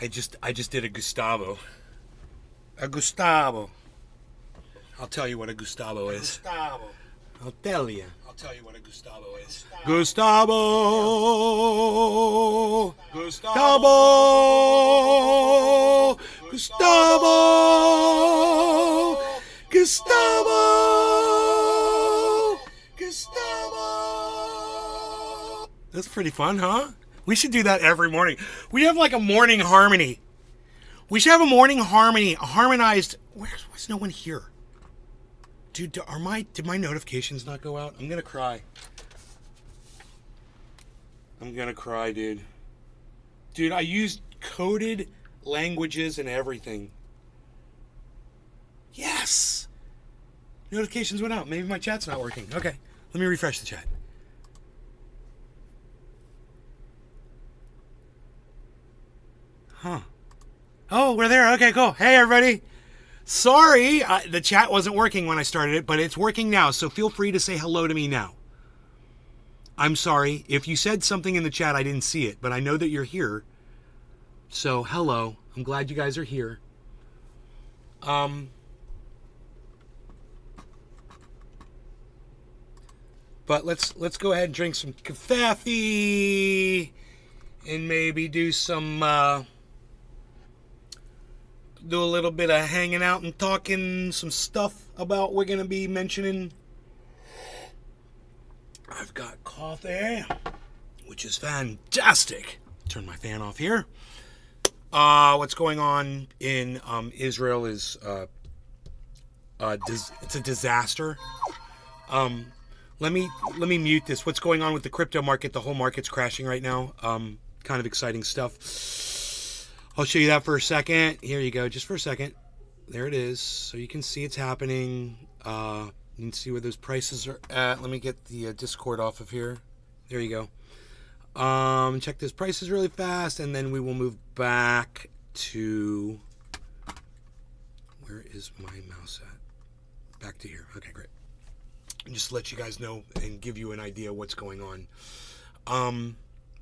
I just did a Gustavo. A Gustavo. I'll tell you what a Gustavo is. Gustavo. I'll tell you. I'll tell you what a Gustavo is. Gustavo. Gustavo. Gustavo. Gustavo. Gustavo. Gustavo. That's pretty fun, huh? We should do that every morning. We have like a morning harmony. We should have a morning harmony, a harmonized. Where's no one here? Dude, did my notifications not go out? I'm gonna cry. I'm gonna cry, dude. Dude, I used coded languages and everything. Yes! Notifications went out. Maybe my chat's not working. Okay, let me refresh the chat. Huh. Oh, we're there. Okay, cool. Hey, everybody. Sorry, the chat wasn't working when I started it, but it's working now, so feel free to say hello to me now. I'm sorry. If you said something in the chat, I didn't see it, but I know that you're here. So, hello. I'm glad you guys are here. But let's go ahead and drink some coffee and maybe do some do a little bit of hanging out and talking some stuff about we're gonna be mentioning. I've got coffee, which is fantastic. Turn my fan off here. What's going on in Israel is it's a disaster. Let me mute this. What's going on with the crypto market? The whole market's crashing right now. Kind of exciting stuff. I'll show you that for a second. Here you go, just for a second. There it is. So you can see it's happening. You can see where those prices are at. Let me get the Discord off of here. There you go. Check those prices really fast, and then we will move back to... Where is my mouse at? Back to here. Okay, great. And just to let you guys know and give you an idea what's going on.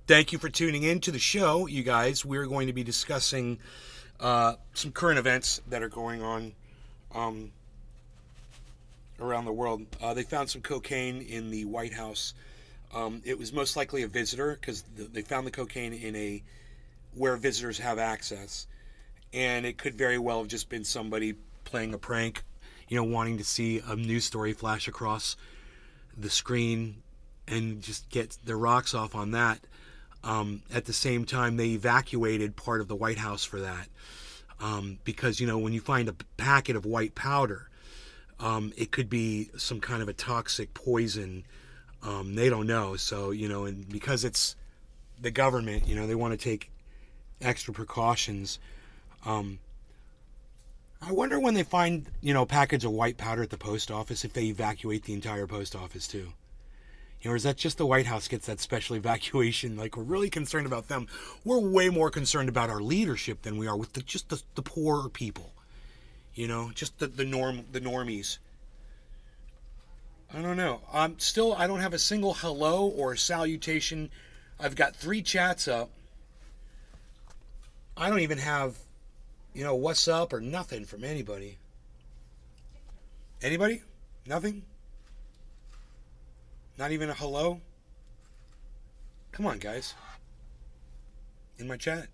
Thank you for tuning in to the show, you guys. We're going to be discussing some current events that are going on around the world. They found some cocaine in the White House. It was most likely a visitor because they found the cocaine in where visitors have access. And it could very well have just been somebody playing a prank, wanting to see a news story flash across the screen and just get their rocks off on that. At the same time, they evacuated part of the White House for that. Because, when you find a packet of white powder, it could be some kind of a toxic poison. They don't know. So, and because it's the government, they want to take extra precautions. I wonder when they find, a package of white powder at the post office, if they evacuate the entire post office too. Or is that just the White House gets that special evacuation? Like, we're really concerned about them. We're way more concerned about our leadership than we are with just the poorer people. Just the normies. I don't know. I don't have a single hello or a salutation. I've got 3 chats up. I don't even have, what's up or nothing from anybody. Anybody? Nothing? Not even a hello? Come on, guys. In my chat.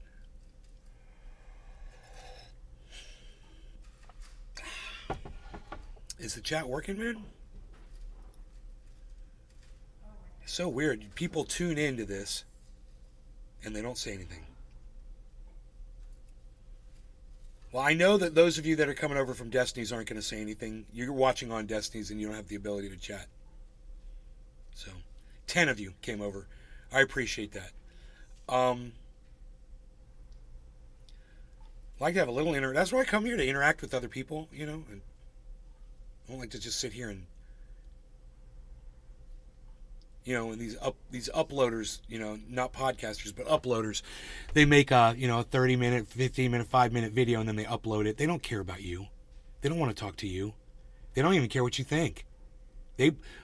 Is the chat working, man? It's so weird. People tune into this and they don't say anything. Well, I know that those of you that are coming over from Destiny's aren't going to say anything. You're watching on Destiny's and you don't have the ability to chat. So, 10 of you came over. I appreciate that. I like to have a little that's why I come here, to interact with other people, and I don't like to just sit here and, and these uploaders, not podcasters, but uploaders, they make a 30-minute, 15-minute, 5-minute video and then they upload it. They don't care about you. They don't want to talk to you. They don't even care what you think.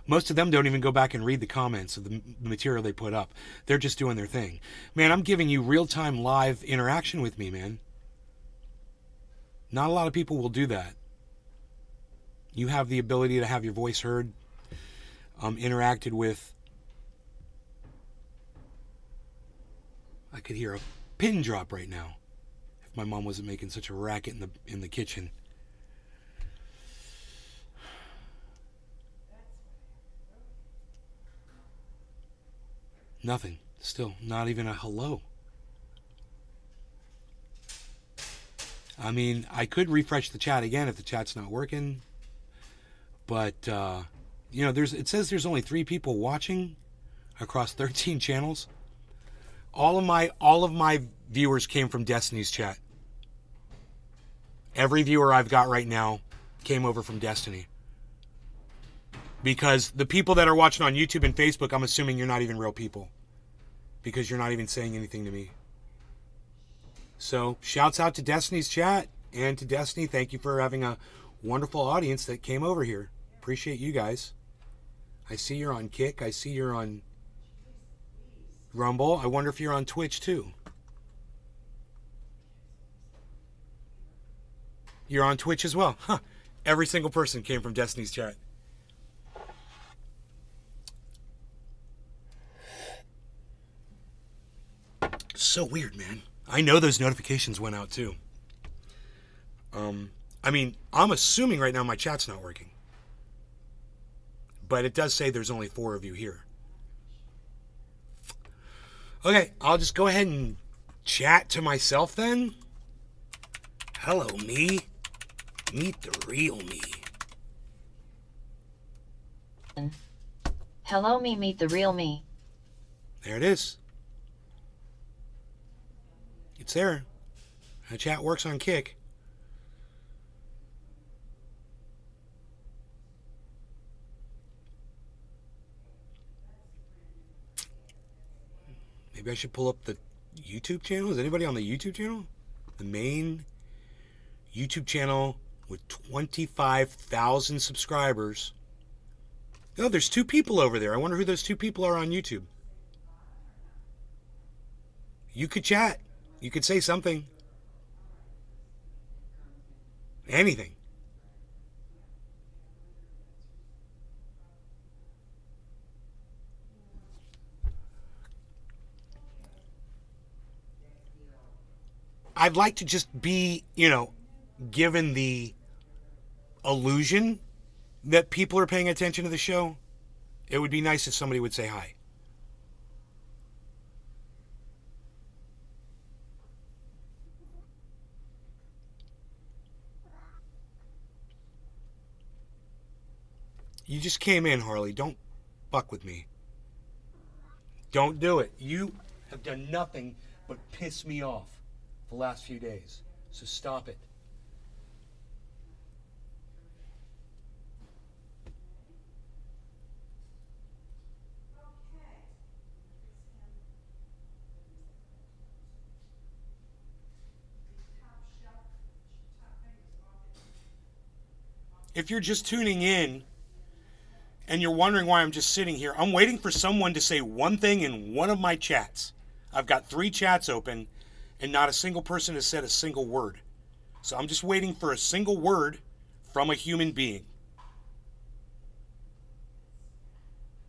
Most of them don't even go back and read the comments of the material they put up. They're just doing their thing. Man, I'm giving you real-time live interaction with me, man. Not a lot of people will do that. You have the ability to have your voice heard, interacted with. I could hear a pin drop right now if my mom wasn't making such a racket in the kitchen. Nothing. Still, not even a hello. I mean, I could refresh the chat again if the chat's not working. But, you know, it says there's only 3 people watching across 13 channels. All of my viewers came from Destiny's chat. Every viewer I've got right now came over from Destiny. Because the people that are watching on YouTube and Facebook, I'm assuming you're not even real people. Because you're not even saying anything to me. So, shouts out to Destiny's chat and to Destiny. Thank you for having a wonderful audience that came over here. Appreciate you guys. I see you're on Kick. I see you're on Rumble. I wonder if you're on Twitch too. You're on Twitch as well. Huh. Every single person came from Destiny's chat. So weird, man. I know those notifications went out too. I mean, I'm assuming right now my chat's not working. But it does say there's only 4 of you here. Okay, I'll just go ahead and chat to myself then. Hello, me. Meet the real me. Hello, me. Meet the real me. There it is. It's there. The chat works on Kick. Maybe I should pull up the YouTube channel. Is anybody on the YouTube channel? The main YouTube channel with 25,000 subscribers. Oh, there's 2 people over there. I wonder who those 2 people are on YouTube. You could chat. You could say something. Anything. I'd like to just be, you know, given the illusion that people are paying attention to the show. It would be nice if somebody would say hi. You just came in, Harley. Don't fuck with me. Don't do it. You have done nothing but piss me off the last few days. So stop it. If you're just tuning in and you're wondering why I'm just sitting here, I'm waiting for someone to say one thing in one of my chats. I've got 3 chats open and not a single person has said a single word. So I'm just waiting for a single word from a human being.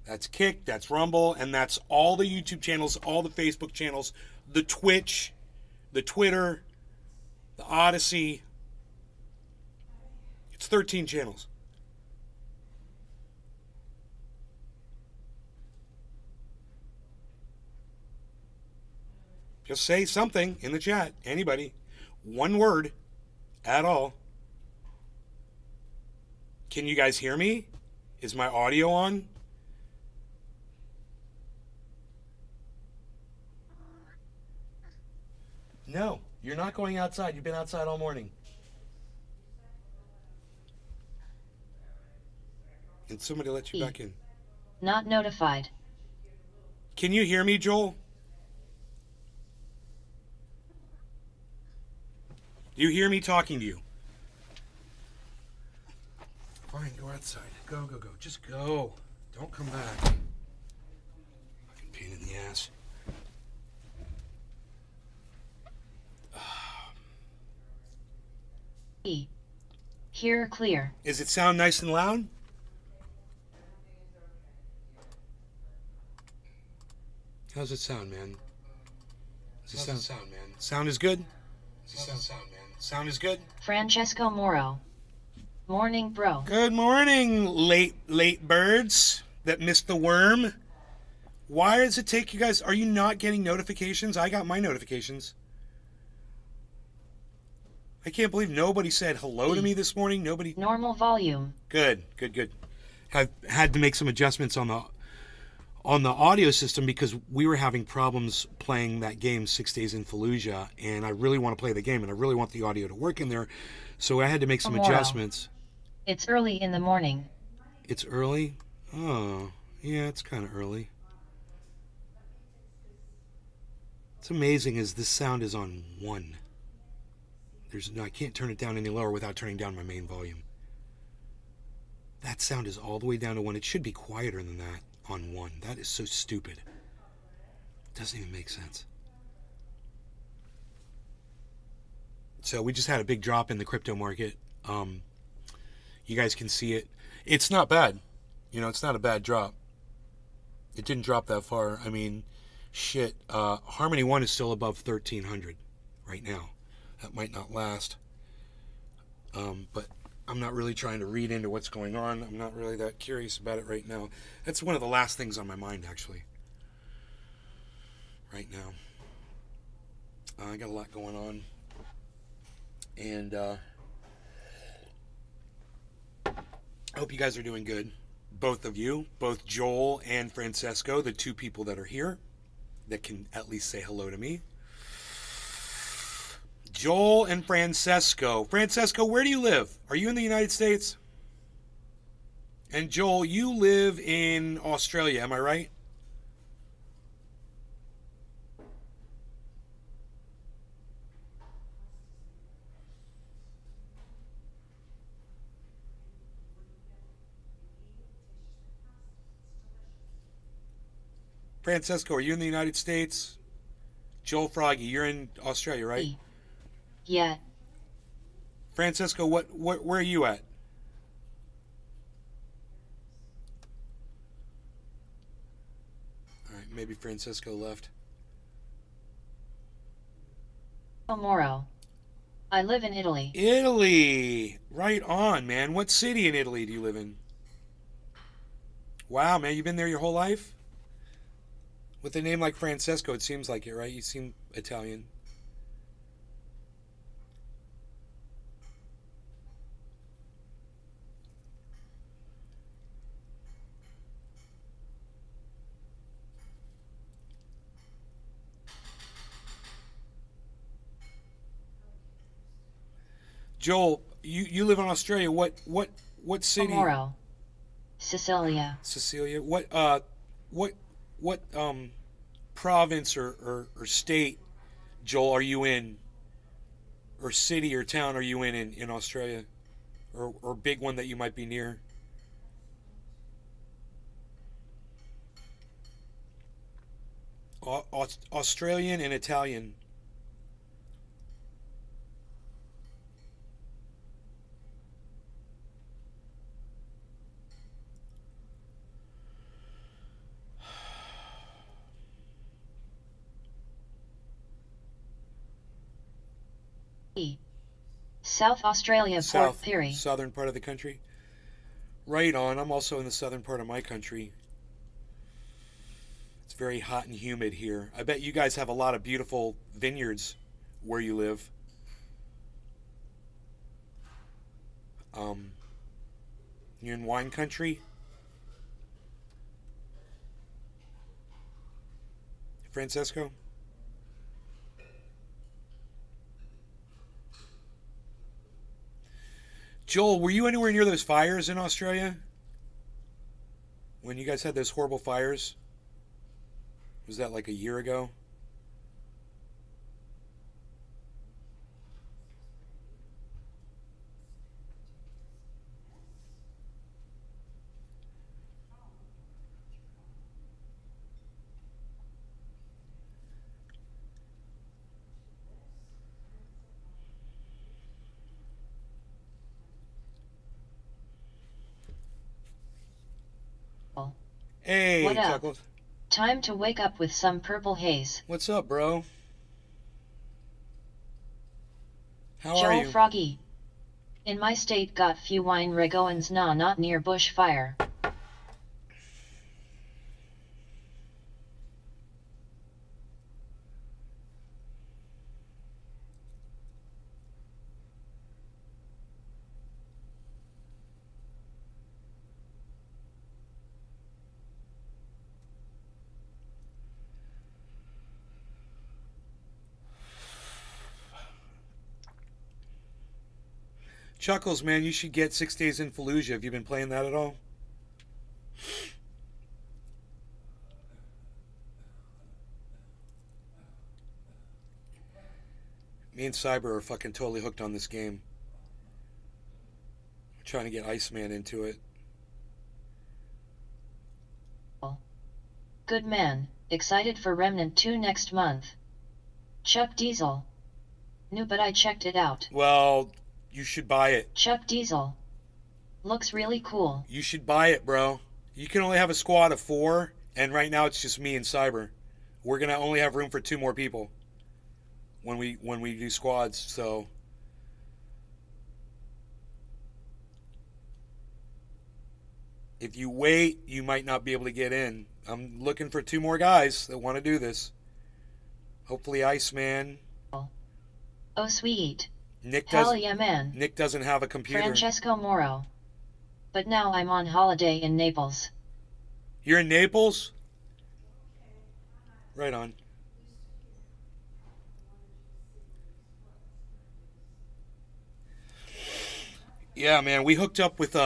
That's Kick, that's Rumble, and that's all the YouTube channels, all the Facebook channels, the Twitch, the Twitter, the Odyssey. It's 13 channels. Just say something in the chat. Anybody. One word at all. Can you guys hear me? Is my audio on? No, you're not going outside. You've been outside all morning. And somebody let you back in. Not notified. Can you hear me, Joel? Do you hear me talking to you? Fine, go outside. Go, go, go. Just go. Don't come back. Fucking pain in the ass. E. Hear clear. Does it sound nice and loud? How's it sound, man? How's it sound, man? Sound is good? How's it sound, man? Sound is good? Francesco Moro. Morning, bro. Good morning, late birds that missed the worm. Why does it take you guys? Are you not getting notifications? I got my notifications. I can't believe nobody said hello to me this morning. Nobody. Normal volume. Good, good, good. Have had to make some adjustments on the audio system because we were having problems playing that game 6 Days in Fallujah, and I really want to play the game and I really want the audio to work in there, so I had to make some adjustments. It's early in the morning. It's early? Oh, yeah, it's kind of early. What's amazing is this sound is on 1. I can't turn it down any lower without turning down my main volume. That sound is all the way down to 1. It should be quieter than that on 1. That is so stupid. It doesn't even make sense. So we just had a big drop in the crypto market. You guys can see it. It's not bad. It's not a bad drop. It didn't drop that far. I mean, shit. Harmony 1 is still above 1,300 right now. That might not last. But I'm not really trying to read into what's going on. I'm not really that curious about it right now. That's one of the last things on my mind, actually. Right now. I got a lot going on. And I hope you guys are doing good. Both of you, both Joel and Francesco, the two people that are here that can at least say hello to me. Joel and Francesco. Francesco, where do you live? Are you in the United States? And Joel, you live in Australia, am I right? Francesco, are you in the United States? Joel Froggy, you're in Australia, right? Yeah. Francesco, where are you at? All right, maybe Francesco left. Moro. I live in Italy. Italy! Right on, man. What city in Italy do you live in? Wow, man, you've been there your whole life? With a name like Francesco, it seems like it, right? You seem Italian. Joel, you live in Australia. What city? Moro. Sicilia. Cecilia. What province or state, Joel, are you in? Or city or town are you in Australia? Or big one that you might be near? Australian and Italian. South Australia, Port Pirie. Southern part of the country. Right on. I'm also in the southern part of my country. It's very hot and humid here. I bet you guys have a lot of beautiful vineyards where you live. You're in wine country? Francesco? Joel, were you anywhere near those fires in Australia? When you guys had those horrible fires? Was that like a year ago? Hey, What up? Chuckles. Time to wake up with some purple haze. What's up, bro? How are Joel you? Froggy. In my state got few wine regoins not near bushfire. Chuckles, man, you should get 6 Days in Fallujah. Have you been playing that at all? Me and Cyber are fucking totally hooked on this game. We're trying to get Iceman into it. Good man, excited for Remnant 2 next month. Chuck Diesel. No, but I checked it out. Well, you should buy it. Chuck Diesel. Looks really cool. You should buy it, bro. You can only have a squad of 4, and right now it's just me and Cyber. We're gonna only have room for 2 more people when we do squads. So if you wait, you might not be able to get in. I'm looking for 2 more guys that want to do this. Hopefully, Iceman. Oh sweet. Nick Hell doesn't. yeah man. Nick doesn't have a computer. Francesco Moro. But now I'm on holiday in Naples. You're in Naples? Right on. Yeah, man, we hooked up with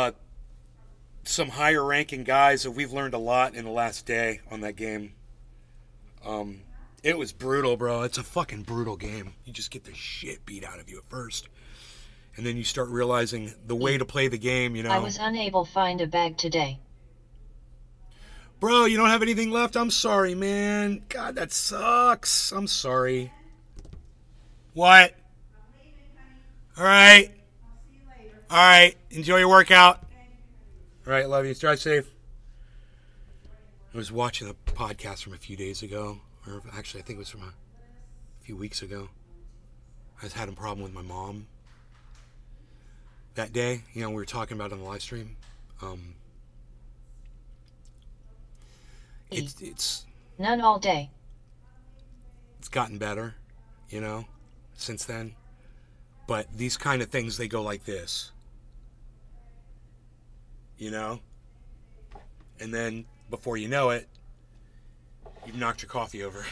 some higher ranking guys, and we've learned a lot in the last day on that game. It was brutal, bro. It's a fucking brutal game. You just get the shit beat out of you at first. And then you start realizing the way to play the game, you know. I was unable to find a bag today. Bro, you don't have anything left? I'm sorry, man. God, that sucks. I'm sorry. What? All right. All right. Enjoy your workout. All right, love you. Drive safe. I was watching a podcast from a few days ago, or actually, I think it was from a few weeks ago. I was having a problem with my mom that day. You know, we were talking about it on the live stream. It's None all day. It's gotten better, you know, since then. But these kind of things, they go like this, you know? And then, before you know it, you've knocked your coffee over.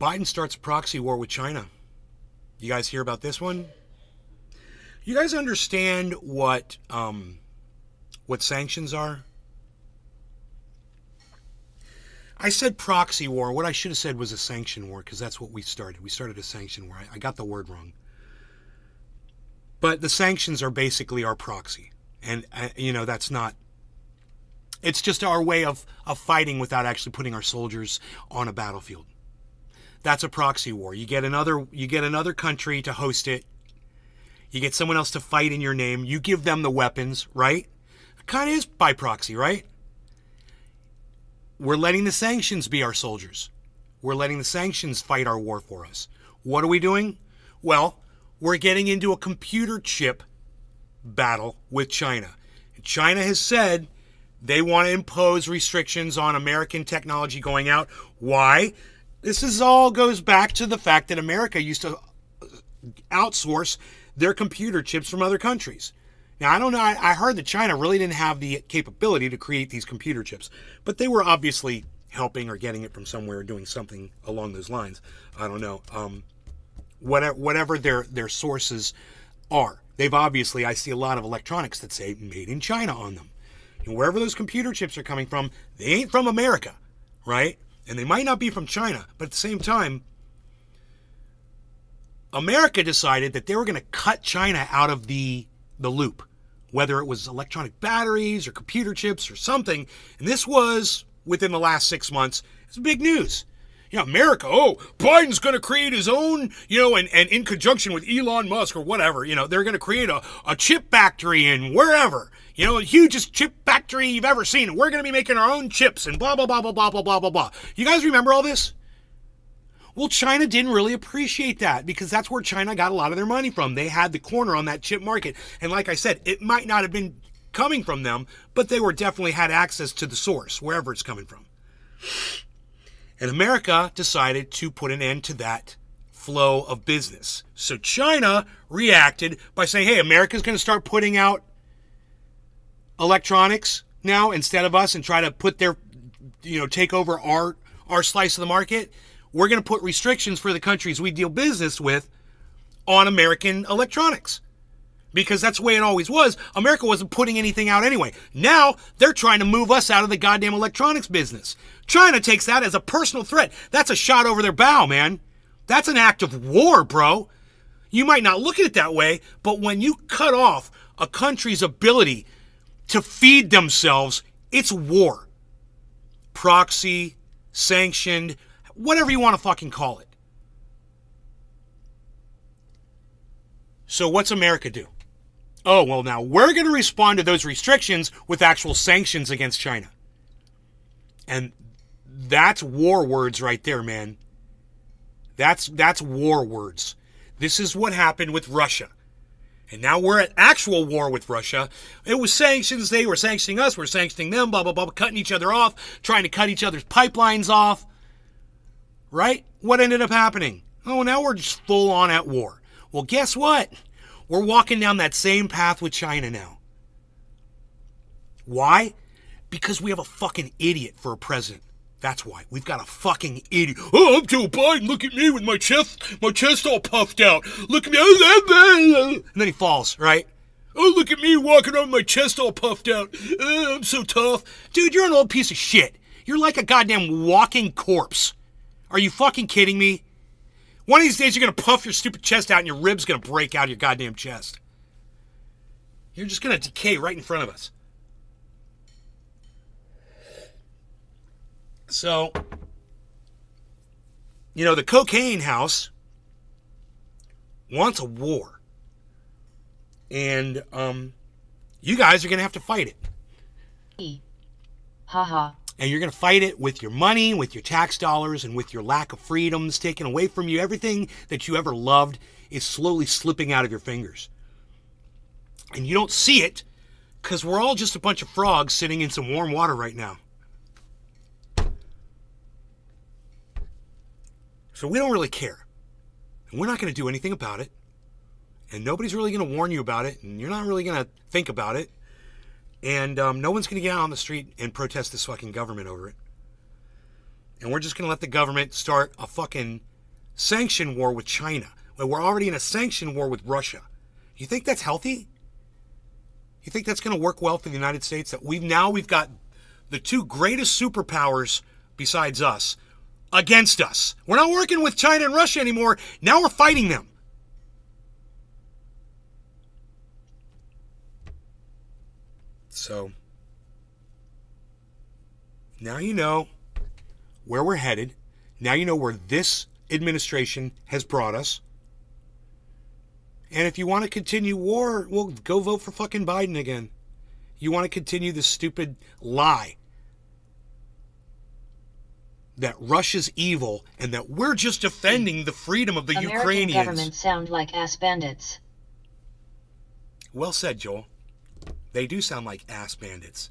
Biden starts a proxy war with China. You guys hear about this one? You guys understand what sanctions are? I said proxy war. What I should have said was a sanction war, because that's what we started. We started a sanction war. I got the word wrong. But the sanctions are basically our proxy. And, you know, that's not... It's just our way of fighting without actually putting our soldiers on a battlefield. That's a proxy war. You get another country to host it. You get someone else to fight in your name. You give them the weapons, right? It kind of is by proxy, right? We're letting the sanctions be our soldiers. We're letting the sanctions fight our war for us. What are we doing? Well, we're getting into a computer chip battle with China. China has said they want to impose restrictions on American technology going out. Why? This all goes back to the fact that America used to outsource their computer chips from other countries. Now, I don't know. I heard that China really didn't have the capability to create these computer chips, but they were obviously helping or getting it from somewhere, doing something along those lines. I don't know. Whatever their sources are, they've obviously. I see a lot of electronics that say "made in China" on them. And wherever those computer chips are coming from, they ain't from America, right? And they might not be from China, but at the same time, America decided that they were going to cut China out of the loop whether it was electronic batteries or computer chips or something. And this was within the last 6 months. It's big news. America, Biden's going to create his own, and in conjunction with Elon Musk or whatever, they're going to create a chip factory in wherever, the hugest chip factory you've ever seen. And we're going to be making our own chips and blah, blah, blah, blah, blah, blah, blah, blah, blah. You guys remember all this? Well, China didn't really appreciate that because that's where China got a lot of their money from. They had the corner on that chip market. And like I said, it might not have been coming from them, but they definitely had access to the source, wherever it's coming from. And America decided to put an end to that flow of business. So China reacted by saying, hey, America's going to start putting out electronics now instead of us and try to put their, take over our slice of the market. We're going to put restrictions for the countries we deal business with on American electronics. Because that's the way it always was. America wasn't putting anything out anyway. Now, they're trying to move us out of the goddamn electronics business. China takes that as a personal threat. That's a shot over their bow, man. That's an act of war, bro. You might not look at it that way, but when you cut off a country's ability to feed themselves, it's war. Proxy, sanctioned, whatever you want to fucking call it. So what's America do? Oh, well, now we're going to respond to those restrictions with actual sanctions against China. And that's war words right there, man. That's war words. This is what happened with Russia. And now we're at actual war with Russia. It was sanctions. They were sanctioning us. We're sanctioning them, blah, blah, blah, cutting each other off, trying to cut each other's pipelines off. Right? What ended up happening? Oh, now we're just full on at war. Well, guess what? We're walking down that same path with China now. Why? Because we have a fucking idiot for a president. That's why. We've got a fucking idiot. Oh, I'm Joe Biden. Look at me with my chest all puffed out. Look at me. And then he falls, right? Oh, look at me walking around with my chest all puffed out. I'm so tough. Dude, you're an old piece of shit. You're like a goddamn walking corpse. Are you fucking kidding me? One of these days you're going to puff your stupid chest out and your rib's going to break out of your goddamn chest. You're just going to decay right in front of us. So, the cocaine house wants a war. And you guys are going to have to fight it. Haha. And you're going to fight it with your money, with your tax dollars, and with your lack of freedoms taken away from you. Everything that you ever loved is slowly slipping out of your fingers. And you don't see it because we're all just a bunch of frogs sitting in some warm water right now. So we don't really care. And we're not going to do anything about it. And nobody's really going to warn you about it. And you're not really going to think about it. And no one's going to get out on the street and protest this fucking government over it. And we're just going to let the government start a fucking sanction war with China. Well, we're already in a sanction war with Russia. You think that's healthy? You think that's going to work well for the United States? That we've got the two greatest superpowers besides us against us. We're not working with China and Russia anymore. Now we're fighting them. So, now you know where we're headed. Now you know where this administration has brought us. And if you want to continue war, well, go vote for fucking Biden again. You want to continue this stupid lie that Russia's evil and that we're just defending the freedom of the American Ukrainians. Government sound like ass bandits. Well said, Joel. They do sound like ass bandits.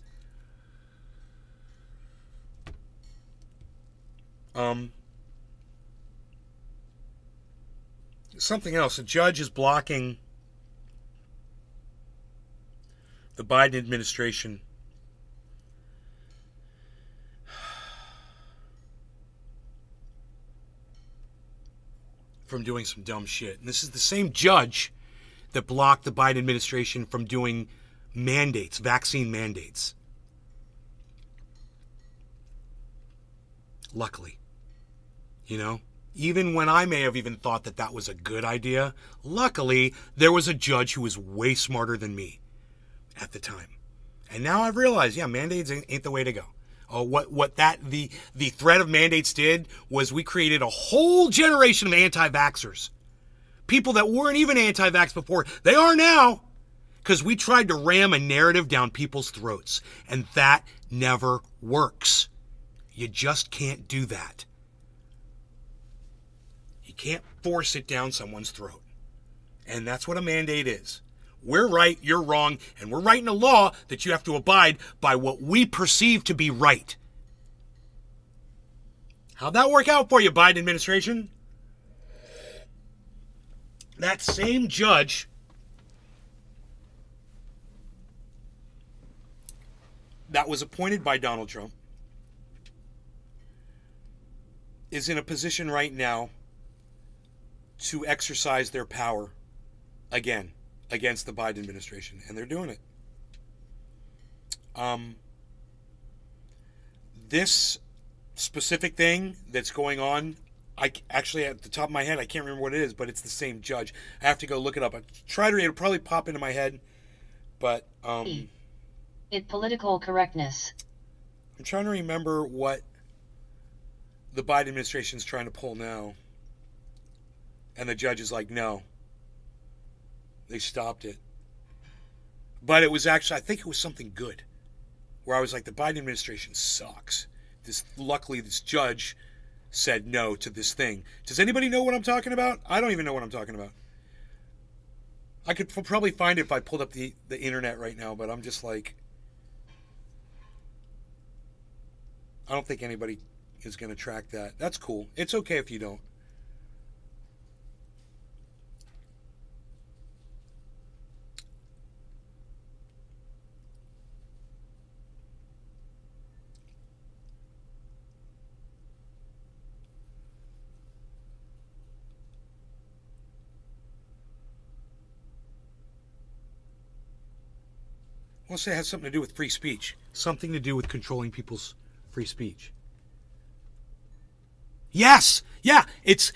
Something else. A judge is blocking the Biden administration from doing some dumb shit. And this is the same judge that blocked the Biden administration from doing mandates, vaccine mandates. Luckily. Even when I may have even thought that that was a good idea, luckily, there was a judge who was way smarter than me. at the time. And now I've realized, yeah, mandates ain't the way to go. The threat of mandates did was we created a whole generation of anti-vaxxers. People that weren't even anti-vax before, they are now. Because we tried to ram a narrative down people's throats. And that never works. You just can't do that. You can't force it down someone's throat. And that's what a mandate is. We're right, you're wrong, and we're writing a law that you have to abide by what we perceive to be right. How'd that work out for you, Biden administration? That same judge that was appointed by Donald Trump is in a position right now to exercise their power again against the Biden administration, and they're doing it. This specific thing that's going on, I actually, at the top of my head, I can't remember what it is, but it's the same judge. I have to go look it up. I try to, it'll probably pop into my head, but It political correctness. I'm trying to remember what the Biden administration is trying to pull now, and the judge is like, no. They stopped it. But it was actually, I think it was something good. Where I was like, the Biden administration sucks. Luckily, this judge said no to this thing. Does anybody know what I'm talking about? I don't even know what I'm talking about. I could probably find it if I pulled up the internet right now, but I'm just like, I don't think anybody is going to track that. That's cool. It's okay if you don't. Well, say it has something to do with free speech. Something to do with controlling people's free speech. Yes! Yeah, it's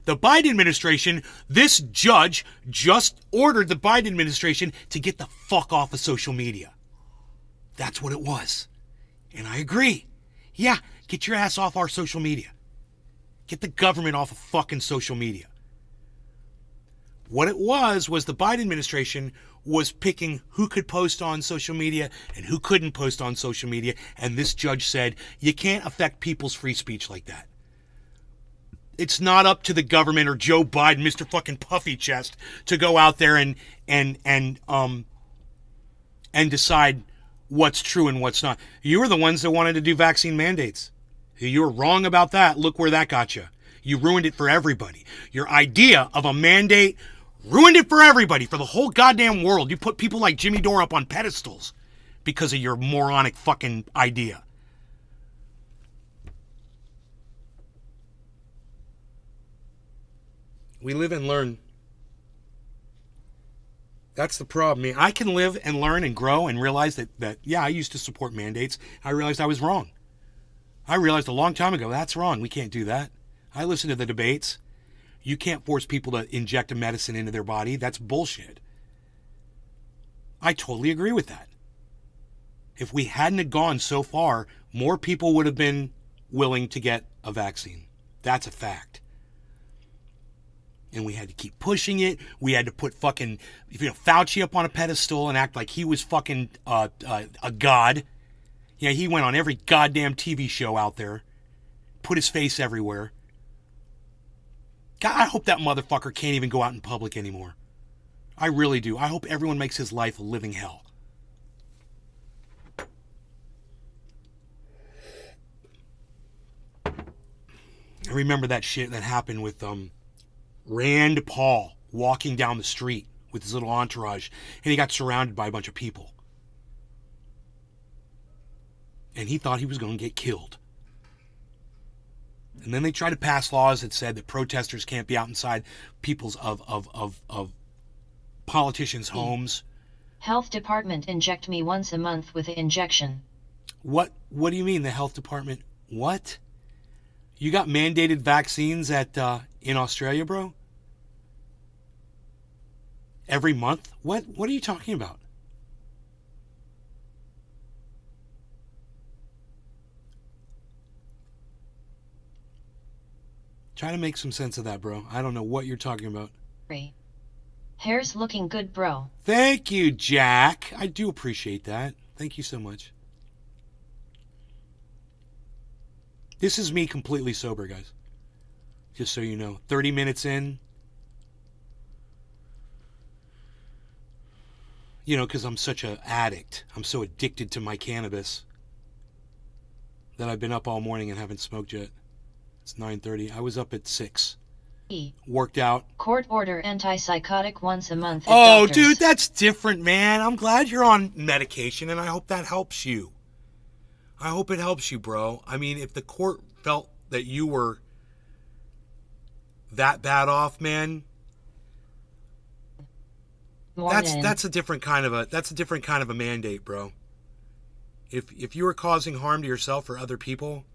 the Biden administration. This judge just ordered the Biden administration to get the fuck off of social media. That's what it was. And I agree. Yeah, get your ass off our social media. Get the government off of fucking social media. What it was the Biden administration was picking who could post on social media and who couldn't post on social media. And this judge said, you can't affect people's free speech like that. It's not up to the government or Joe Biden, Mr. fucking Puffy Chest, to go out there and decide what's true and what's not. You were the ones that wanted to do vaccine mandates. You were wrong about that. Look where that got you. You ruined it for everybody. Your idea of a mandate ruined it for everybody, for the whole goddamn world. You put people like Jimmy Dore up on pedestals because of your moronic fucking idea. We live and learn. That's the problem. I can live and learn and grow and realize that yeah, I used to support mandates. I realized I was wrong. I realized a long time ago, that's wrong. We can't do that. I listened to the debates. You can't force people to inject a medicine into their body. That's bullshit. I totally agree with that. If we hadn't have gone so far, more people would have been willing to get a vaccine. That's a fact. And we had to keep pushing it. We had to put fucking Fauci up on a pedestal and act like he was fucking a god. Yeah, he went on every goddamn TV show out there. Put his face everywhere. God, I hope that motherfucker can't even go out in public anymore. I really do. I hope everyone makes his life a living hell. I remember that shit that happened with Rand Paul walking down the street with his little entourage, and he got surrounded by a bunch of people. And he thought he was going to get killed. And then they tried to pass laws that said that protesters can't be out inside people's of politicians' homes. Health department inject me once a month with an injection. What do you mean the health department? What? You got mandated vaccines at in Australia, bro? Every month? What are you talking about? Try to make some sense of that, bro. I don't know what you're talking about. Hair's looking good, bro. Thank you, Jack. I do appreciate that. Thank you so much. This is me completely sober, guys. Just so you know. 30 minutes in. You know, because I'm such an addict. I'm so addicted to my cannabis that I've been up all morning and haven't smoked yet. It's 9:30. I was up at 6. Worked out. Court order antipsychotic once a month. Oh, doctors. dude, that's different, man. I'm glad you're on medication, and I hope that helps you. I hope it helps you, bro. I mean, if the court felt that you were that bad off, man, that's a different kind of a mandate, bro. If you were causing harm to yourself or other people,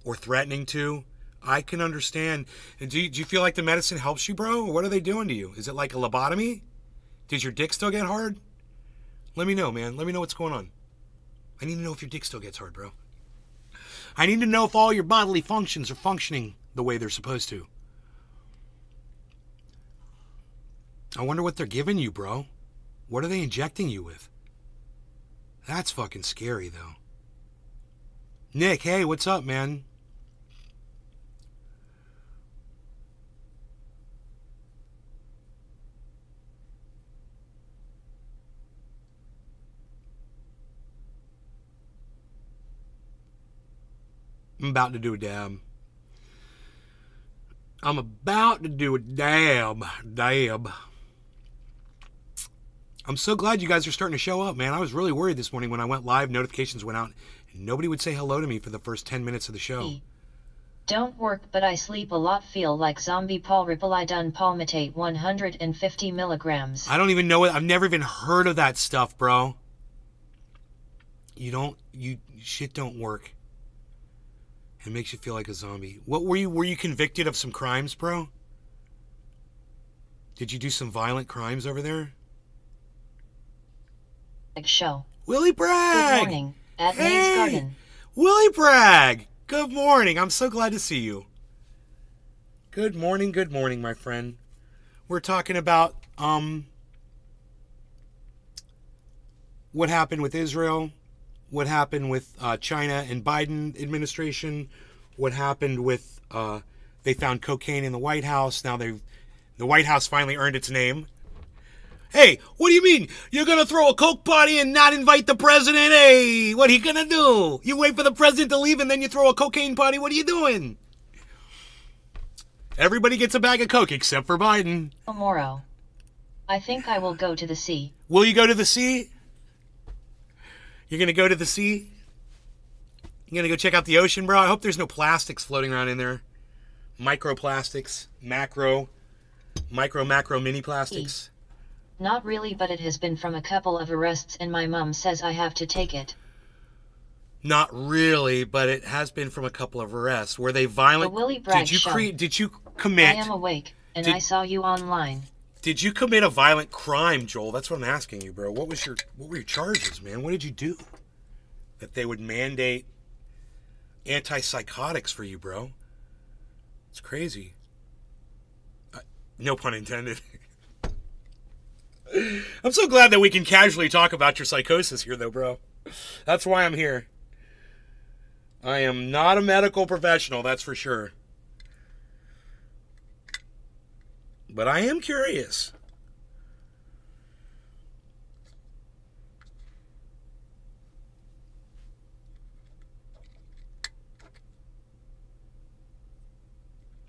or threatening to, I can understand. And do you feel like the medicine helps you, bro? Or what are they doing to you? Is it like a lobotomy? Did your dick still get hard? Let me know, man. Let me know what's going on. I need to know if your dick still gets hard, bro. I need to know if all your bodily functions are functioning the way they're supposed to. I wonder what they're giving you, bro. What are they injecting you with? That's fucking scary, though. Nick, hey, what's up, man? I'm about to do a dab. I'm about to do a dab. I'm so glad you guys are starting to show up, man. I was really worried this morning when I went live, notifications went out, and nobody would say hello to me for the first 10 minutes of the show. Don't work, but I sleep a lot. Feel like zombie. Paul reply done. Palmitate 150 milligrams. I don't even know it. I've never even heard of that stuff, bro. Shit don't work. It makes you feel like a zombie. What were you convicted of some crimes, bro? Did you do some violent crimes over there? Show. Willie Bragg! Good morning, at May's Garden. Willie Bragg! Good morning. I'm so glad to see you. Good morning, my friend. We're talking about what happened with Israel, what happened with China and Biden administration, what happened with they found cocaine in the White House. Now the White House finally earned its name. Hey, what do you mean? You're going to throw a coke party and not invite the president? Hey, what are you going to do? You wait for the president to leave and then you throw a cocaine party? What are you doing? Everybody gets a bag of coke except for Biden. Tomorrow. I think I will go to the sea. Will you go to the sea? You're going to go to the sea? You're going to go check out the ocean, bro? I hope there's no plastics floating around in there. Microplastics, macro, mini plastics. Not really, but it has been from a couple of arrests and my mom says I have to take it. Not really, but it has been from a couple of arrests. Were they violent? The Willie Bragg Did you commit? I am awake, and I saw you online. Did you commit a violent crime, Joel? That's what I'm asking you, bro. What were your charges, man? What did you do? That they would mandate antipsychotics for you, bro? It's crazy. No pun intended. I'm so glad that we can casually talk about your psychosis here, though, bro. That's why I'm here. I am not a medical professional, that's for sure. But I am curious.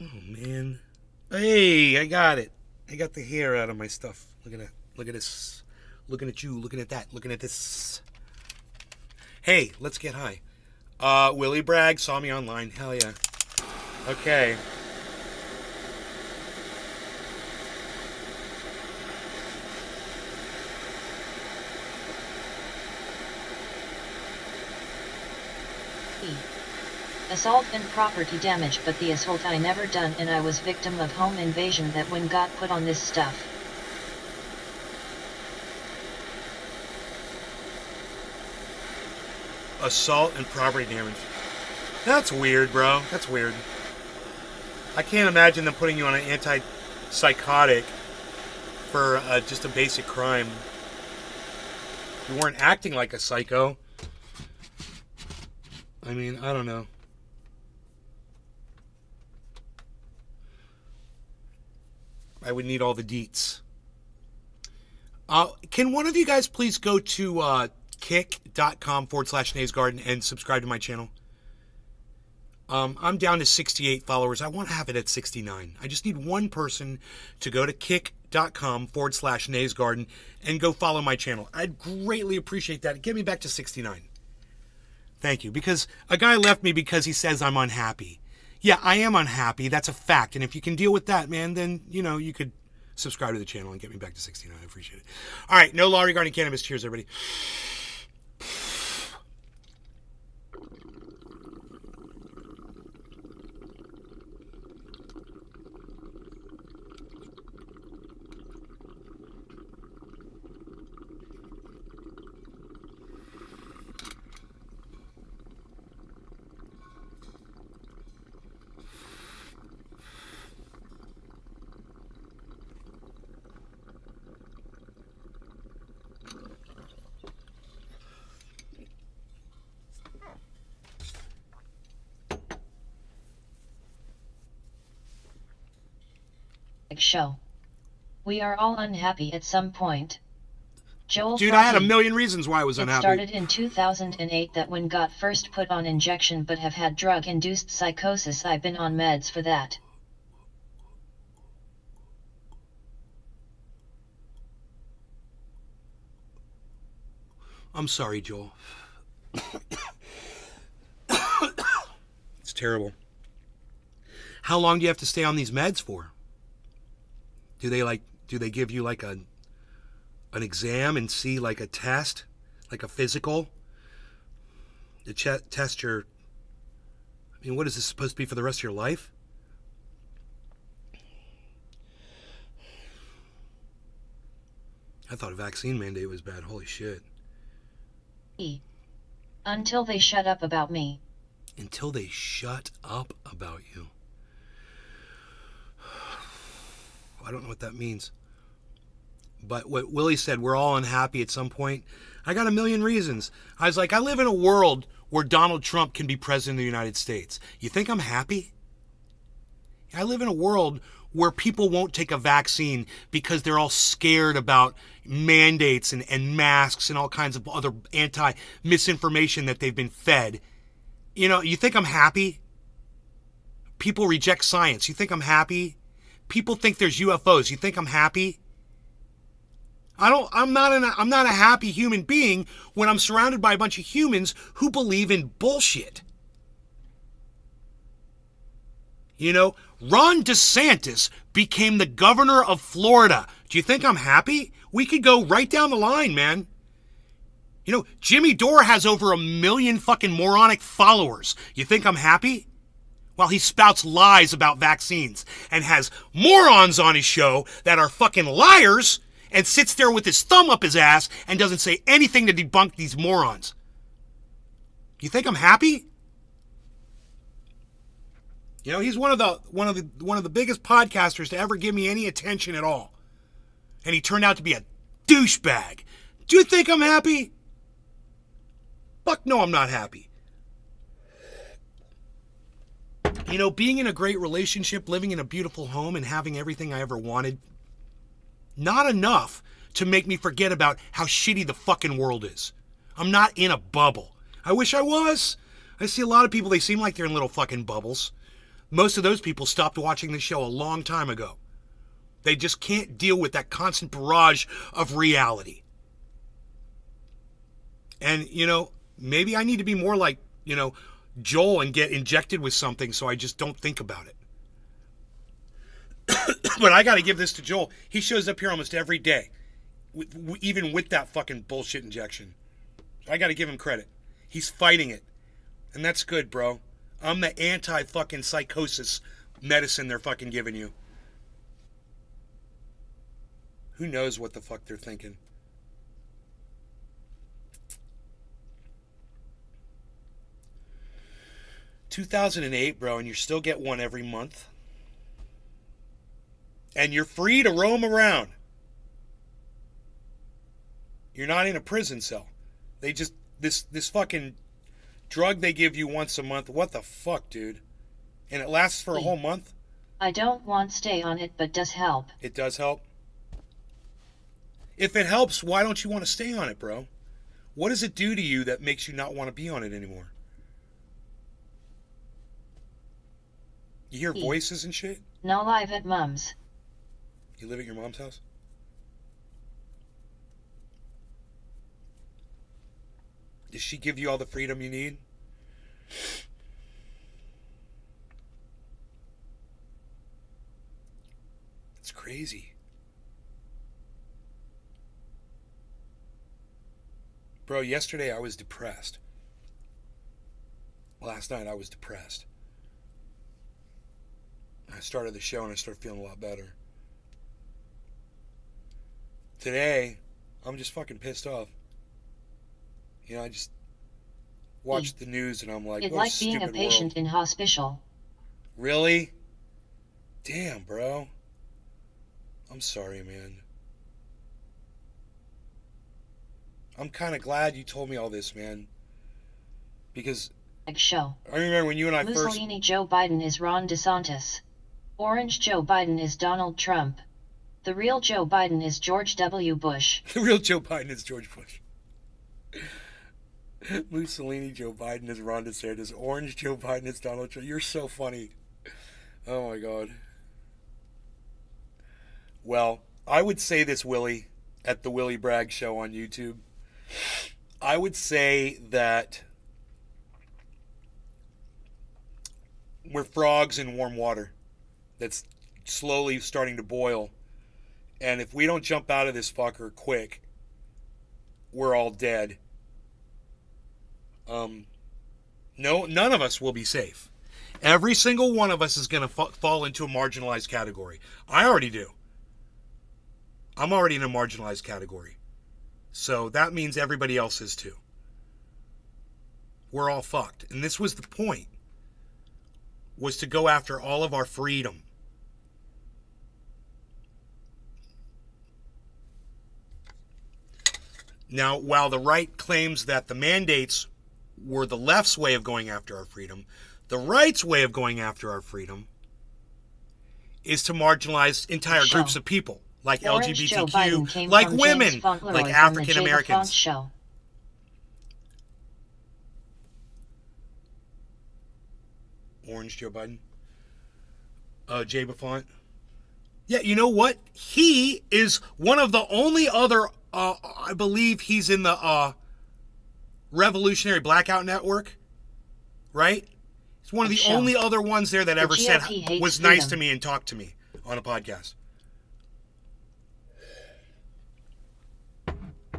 Oh, man. Hey, I got it. I got the hair out of my stuff. Look at that. Look at this. Looking at you. Looking at that. Looking at this. Hey, let's get high. Willie Bragg saw me online. Hell yeah. Okay. Assault and property damage, but the assault I never done, and I was victim of home invasion. That one got put on this stuff. Assault and property damage. That's weird, bro. That's weird. I can't imagine them putting you on an antipsychotic for just a basic crime. You weren't acting like a psycho. I mean, I don't know. I would need all the deets. Can one of you guys please go to kick.com/Naysgarden and subscribe to my channel? I'm down to 68 followers. I want to have it at 69. I just need one person to go to kick.com/Naysgarden and go follow my channel. I'd greatly appreciate that. Get me back to 69. Thank you. Because a guy left me because he says I'm unhappy. Yeah, I am unhappy. That's a fact. And if you can deal with that, man, then, you could subscribe to the channel and get me back to 69. I appreciate it. All right, no law regarding cannabis. Cheers, everybody. Show. We are all unhappy at some point. Joel Dude, Froggy. I had a million reasons why I was unhappy. It started in 2008 that when got first put on injection but have had drug-induced psychosis. I've been on meds for that. I'm sorry, Joel. It's terrible. How long do you have to stay on these meds for? Do they give you like an exam and see like a test, like a physical? To test your, what is this supposed to be for the rest of your life? I thought a vaccine mandate was bad. Holy shit. Until they shut up about me. Until they shut up about you. I don't know what that means. But what Willie said, we're all unhappy at some point. I got a million reasons. I was like, I live in a world where Donald Trump can be president of the United States. You think I'm happy? I live in a world where people won't take a vaccine because they're all scared about mandates and masks and all kinds of other misinformation that they've been fed. You think I'm happy? People reject science. You think I'm happy? People think there's UFOs. You think I'm happy? I'm not a happy human being when I'm surrounded by a bunch of humans who believe in bullshit. Ron DeSantis became the governor of Florida. Do you think I'm happy? We could go right down the line, man. Jimmy Dore has over 1 million fucking moronic followers. You think I'm happy? While he spouts lies about vaccines and has morons on his show that are fucking liars and sits there with his thumb up his ass and doesn't say anything to debunk these morons. You think I'm happy? He's one of the biggest podcasters to ever give me any attention at all. And he turned out to be a douchebag. Do you think I'm happy? Fuck no, I'm not happy. Being in a great relationship, living in a beautiful home, and having everything I ever wanted, not enough to make me forget about how shitty the fucking world is. I'm not in a bubble. I wish I was. I see a lot of people, they seem like they're in little fucking bubbles. Most of those people stopped watching the show a long time ago. They just can't deal with that constant barrage of reality. And, maybe I need to be more like, Joel and get injected with something so I just don't think about it. But I got to give this to Joel. He shows up here almost every day, even with that fucking bullshit injection. I got to give him credit. He's fighting it. And that's good, bro. I'm the anti-fucking psychosis medicine they're fucking giving you. Who knows what the fuck they're thinking? $2008, bro, and you still get one every month. And you're free to roam around. You're not in a prison cell. They just, this fucking drug they give you once a month. What the fuck, dude? And it lasts for a whole month? I don't want stay on it, but does help. It does help. If it helps, why don't you want to stay on it, bro? What does it do to you that makes you not want to be on it anymore? You hear voices and shit? No, live at Mum's. You live at your mom's house? Does she give you all the freedom you need? It's crazy. Bro, yesterday I was depressed. Last night I was depressed. I started the show and I started feeling a lot better. Today, I'm just fucking pissed off. You know, I just watched the news and I'm like, It's what like a being a stupid patient world. in hospital. Really? Damn, bro. I'm sorry, man. I'm kind of glad you told me all this, man. Because Show. I remember when you and I Mussolini Joe Biden is Ron DeSantis. Orange Joe Biden is Donald Trump. The real Joe Biden is George W. Bush. The real Joe Biden is George Bush. Mussolini Joe Biden is Ron DeSantis. Orange Joe Biden is Donald Trump. You're so funny. Oh my God. Well, I would say this, Willie, at the Willie Bragg Show on YouTube. I would say that we're frogs in warm water that's slowly starting to boil. And if we don't jump out of this fucker quick, we're all dead. No, none of us will be safe. Every single one of us is going to fall into a marginalized category. I already do. I'm already in a marginalized category. So that means everybody else is too. We're all fucked. And this was the point, was to go after all of our freedom. Now, while the right claims that the mandates were the left's way of going after our freedom, the right's way of going after our freedom is to marginalize entire groups of people, like Orange Joe Biden LGBTQ, came like from women, James Fauntleroy like from African the Americans. Show. Orange Joe Biden. Jay Buffont. Yeah, you know what? He is one of the only other, I believe he's in the Revolutionary Blackout Network, right? He's one of the only other ones there that ever said, was nice to me and talked to me on a podcast.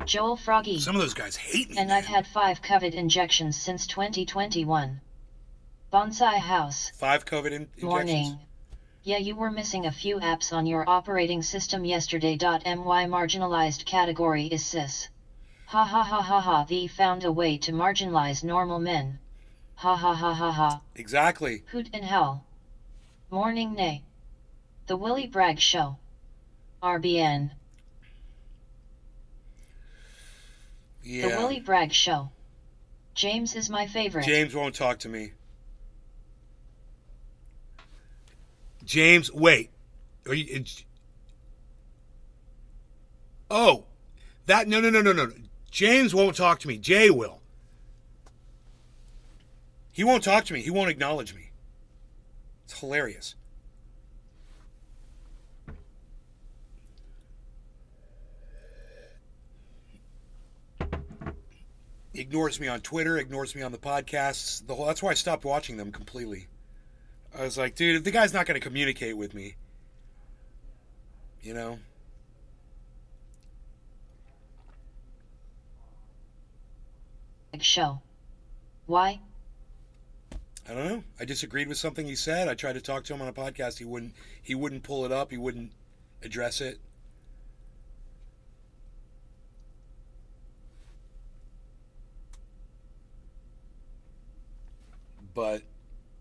Joel Froggy. Some of those guys hate me. And I've had 5 COVID injections since 2021. Bonsai House. 5 COVID injections? Morning. Yeah, you were missing a few apps on your operating system yesterday. My marginalized category is cis. Ha ha ha ha ha. They found a way to marginalize normal men. Ha ha ha ha ha. Exactly. Hoot in hell. Morning nay. The Willie Bragg Show. RBN. Yeah. The Willie Bragg Show. James is my favorite. James won't talk to me. James, wait. Are you? Oh, that no. James won't talk to me. Jay will. He won't talk to me. He won't acknowledge me. It's hilarious. Ignores me on Twitter, ignores me on the podcasts. That's why I stopped watching them completely. I was like, dude, if the guy's not going to communicate with me, you know? Show. Why? I don't know. I disagreed with something he said. I tried to talk to him on a podcast. He wouldn't pull it up. He wouldn't address it. But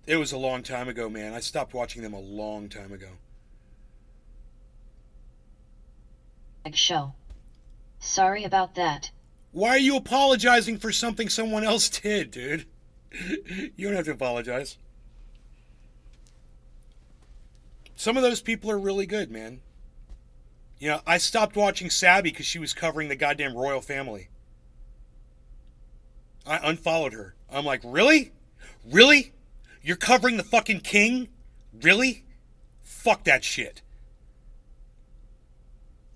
it was a long time ago, man. I stopped watching them a long time ago. Show. Sorry about that. Why are you apologizing for something someone else did, dude? You don't have to apologize. Some of those people are really good, man. You know, I stopped watching Sabby because she was covering the goddamn royal family. I unfollowed her. I'm like, really? Really? You're covering the fucking king? Really? Fuck that shit.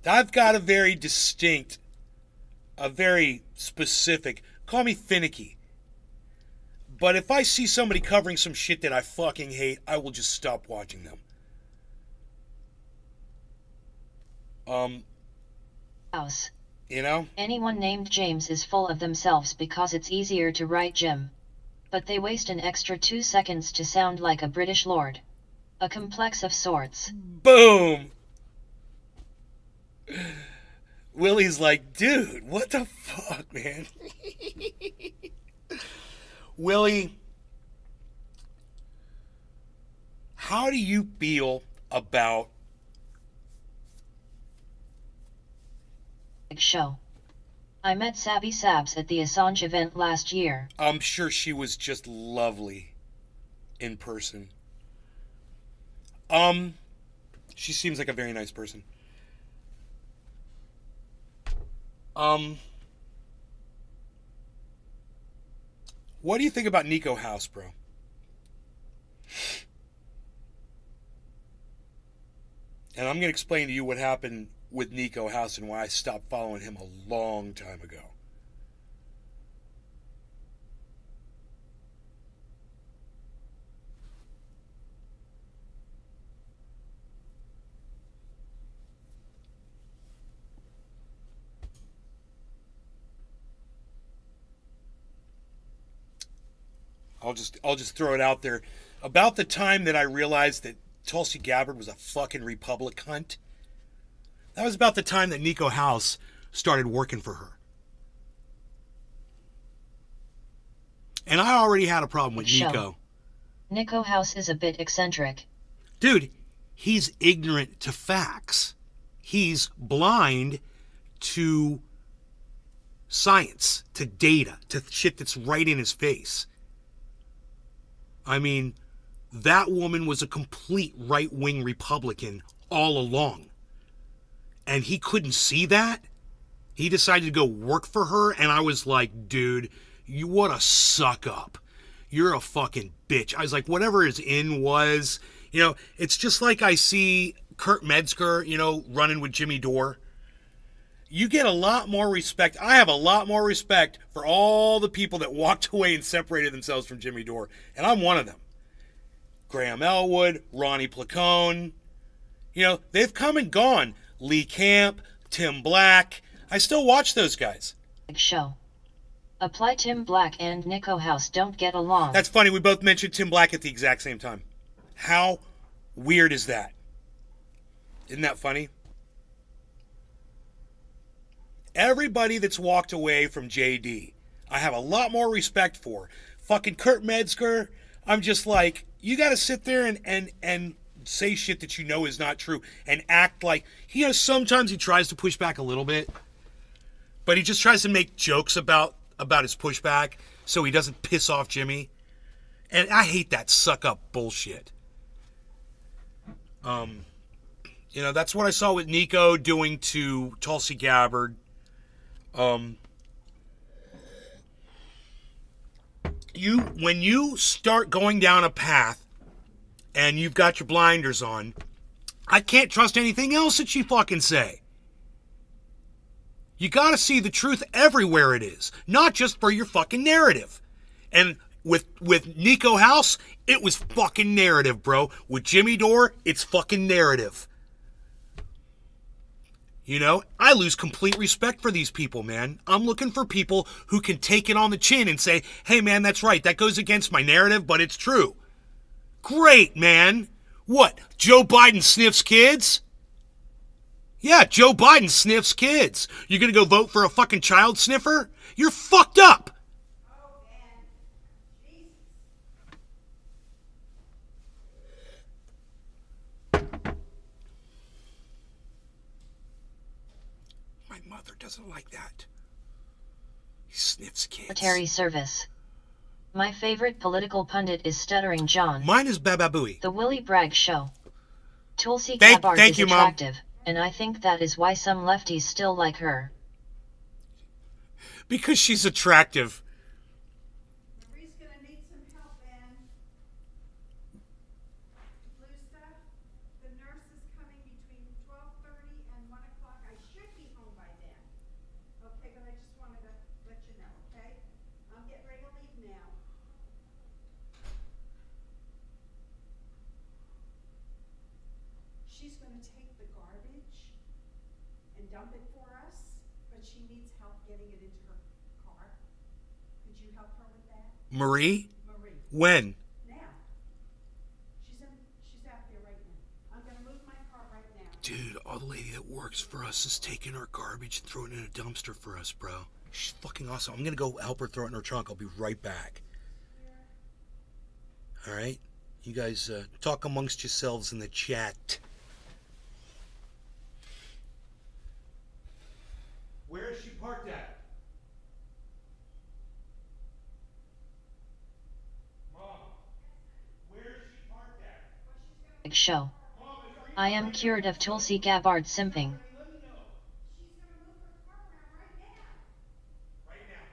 I've got a very distinct, a very specific, call me finicky. But if I see somebody covering some shit that I fucking hate, I will just stop watching them. House. You know? Anyone named James is full of themselves because it's easier to write Jim. But they waste an extra 2 seconds to sound like a British lord. A complex of sorts. Boom! Willie's like, dude, what the fuck, man? Willie, how do you feel about Show. I met Sabby Sabs at the Assange event last year. I'm sure she was just lovely in person. She seems like a very nice person. What do you think about Nico House, bro? And I'm going to explain to you what happened with Nico House and why I stopped following him a long time ago. I'll just throw it out there. About the time that I realized that Tulsi Gabbard was a fucking Republic cunt, that was about the time that Nico House started working for her. And I already had a problem with Nico. Nico House is a bit eccentric. Dude, he's ignorant to facts. He's blind to science, to data, to shit that's right in his face. I mean, that woman was a complete right-wing Republican all along. And he couldn't see that. He decided to go work for her, and I was like, dude, you what a suck up. You're a fucking bitch. I was like, whatever his in was, you know, it's just like I see Kurt Metzger, you know, running with Jimmy Dore. You get a lot more respect. I have a lot more respect for all the people that walked away and separated themselves from Jimmy Dore, and I'm one of them. Graham Elwood, Ronnie Placone, you know, they've come and gone. Lee Camp, Tim Black. I still watch those guys. Show. Apply Tim Black and Nico House don't get along. That's funny. We both mentioned Tim Black at the exact same time. How weird is that? Isn't that funny? Everybody that's walked away from JD, I have a lot more respect for. Fucking Kurt Metzger, I'm just like, you got to sit there and say shit that you know is not true and act like, you know, sometimes he tries to push back a little bit, but he just tries to make jokes about his pushback so he doesn't piss off Jimmy. And I hate that suck up bullshit. You know, that's what I saw with Nico doing to Tulsi Gabbard. When you start going down a path and you've got your blinders on, I can't trust anything else that you fucking say. You gotta see the truth everywhere it is, not just for your fucking narrative. And with Nico House, it was fucking narrative, bro. With Jimmy Dore, it's fucking narrative. You know, I lose complete respect for these people, man. I'm looking for people who can take it on the chin and say, hey, man, that's right. That goes against my narrative, but it's true. Great, man. What, Joe Biden sniffs kids? Yeah, Joe Biden sniffs kids. You gonna go vote for a fucking child sniffer? You're fucked up. mother doesn't like that. He sniffs kids. Military service. My favorite political pundit is Stuttering John. Mine is Baba Booey. The Willy Bragg Show. Tulsi Thank Gabbard is you, Mom. attractive, and I think that is why some lefties still like her. Because she's attractive. Marie's gonna need some help, Ben. Blue stuff. The nurse is coming between 12:30 and 1 o'clock. I should be home by then. Okay, but I just wanted to let you know, okay? I'm getting ready to leave now. She's gonna take the garbage and dump it for us, but she needs help getting it into her car. Could you help her with that? Marie? Marie. When? Now. She's out there right now. I'm gonna move my car right now. Dude, the lady that works for us is taking our garbage and throwing it in a dumpster for us, bro. She's fucking awesome. I'm gonna go help her throw it in her trunk. I'll be right back. Alright? You guys talk amongst yourselves in the chat. Where is she parked at? Mom, where is she parked at? Show. I am cured of Tulsi Gabbard simping. Let me know. She's gonna move her car around right now. Right now.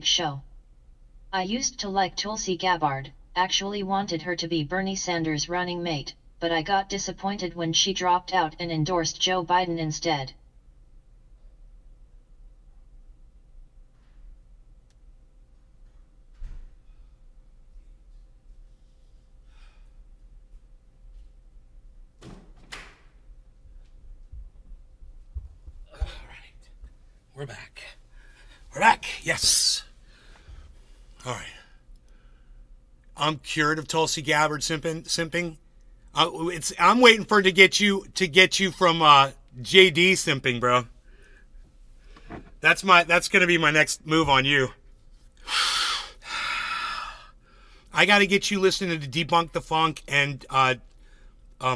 Show. I used to like Tulsi Gabbard, actually wanted her to be Bernie Sanders' running mate, but I got disappointed when she dropped out and endorsed Joe Biden instead. Alright. We're back. We're back. Yes. All right. I'm cured of Tulsi Gabbard simping. I'm waiting for it to get you from JD simping, bro. That's gonna be my next move on you. I got to get you listening to Debunk the Funk and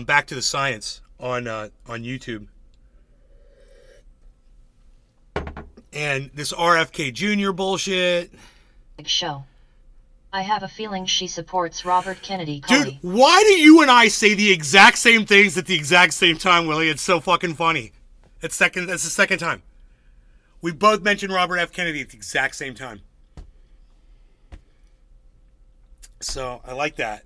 Back to the Science on YouTube. And this RFK Jr. bullshit. Show. I have a feeling she supports Robert Kennedy. Dude, why do you and I say the exact same things at the exact same time, Willie? It's so fucking funny. That's the second time. We both mentioned Robert F. Kennedy at the exact same time. So, I like that.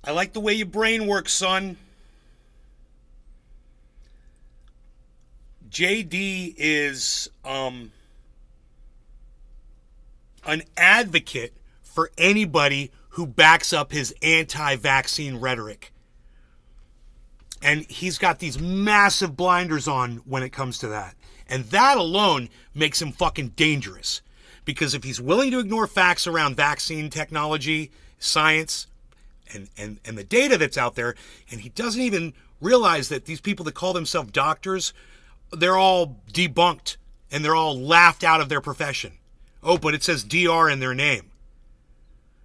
I like the way your brain works, son. JD is an advocate for anybody who backs up his anti-vaccine rhetoric. And he's got these massive blinders on when it comes to that. And that alone makes him fucking dangerous. Because if he's willing to ignore facts around vaccine technology, science, and the data that's out there, and he doesn't even realize that these people that call themselves doctors, they're all debunked and they're all laughed out of their profession. Oh, but it says DR in their name.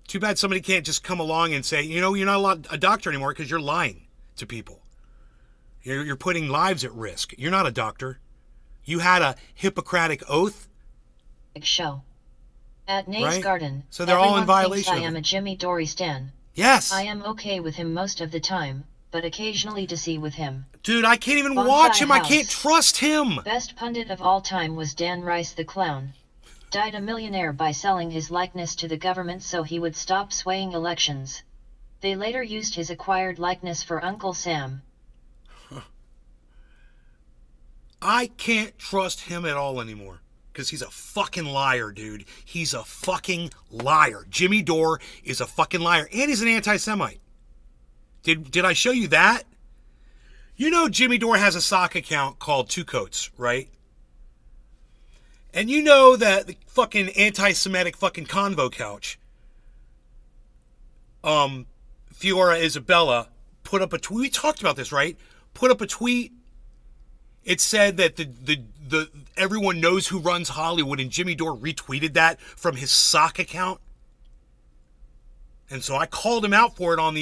Too bad somebody can't just come along and say, you're not a doctor anymore because you're lying to people. You're putting lives at risk. You're not a doctor. You had a Hippocratic oath. Show. At Nate's Right? Garden, So they're all in everyone thinks violation I of am it. a Jimmy Dory stan. Yes. I am okay with him most of the time, but occasionally dizzy with him. Dude, I can't even Bonsai watch him. I House. can't trust him. Best pundit of all time was Dan Rice the Clown. Died a millionaire by selling his likeness to the government so he would stop swaying elections. They later used his acquired likeness for Uncle Sam. I can't trust him at all anymore. Because he's a fucking liar, dude. He's a fucking liar. Jimmy Dore is a fucking liar. And he's an anti-Semite. Did I show you that? You know Jimmy Dore has a sock account called Two Coats, right? And you know that the fucking anti-Semitic fucking convo couch, Fiora Isabella, put up a tweet. We talked about this, right? Put up a tweet. It said that the everyone knows who runs Hollywood, and Jimmy Dore retweeted that from his sock account. And so I called him out for it on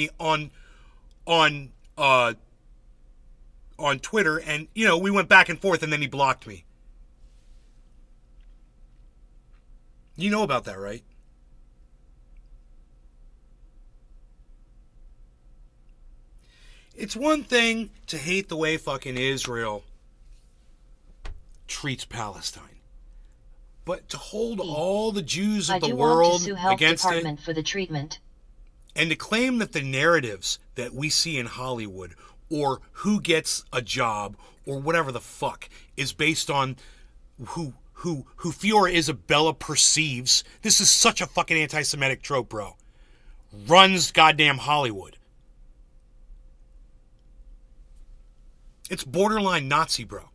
Twitter, and you know, we went back and forth, and then he blocked me. You know about that, right? It's one thing to hate the way fucking Israel treats Palestine, but to hold all the Jews of the world against it, for the treatment, and to claim that the narratives that we see in Hollywood, or who gets a job, or whatever the fuck, is based on who Fiora Isabella perceives. This is such a fucking anti-Semitic trope, bro. Runs goddamn Hollywood. It's borderline Nazi, bro.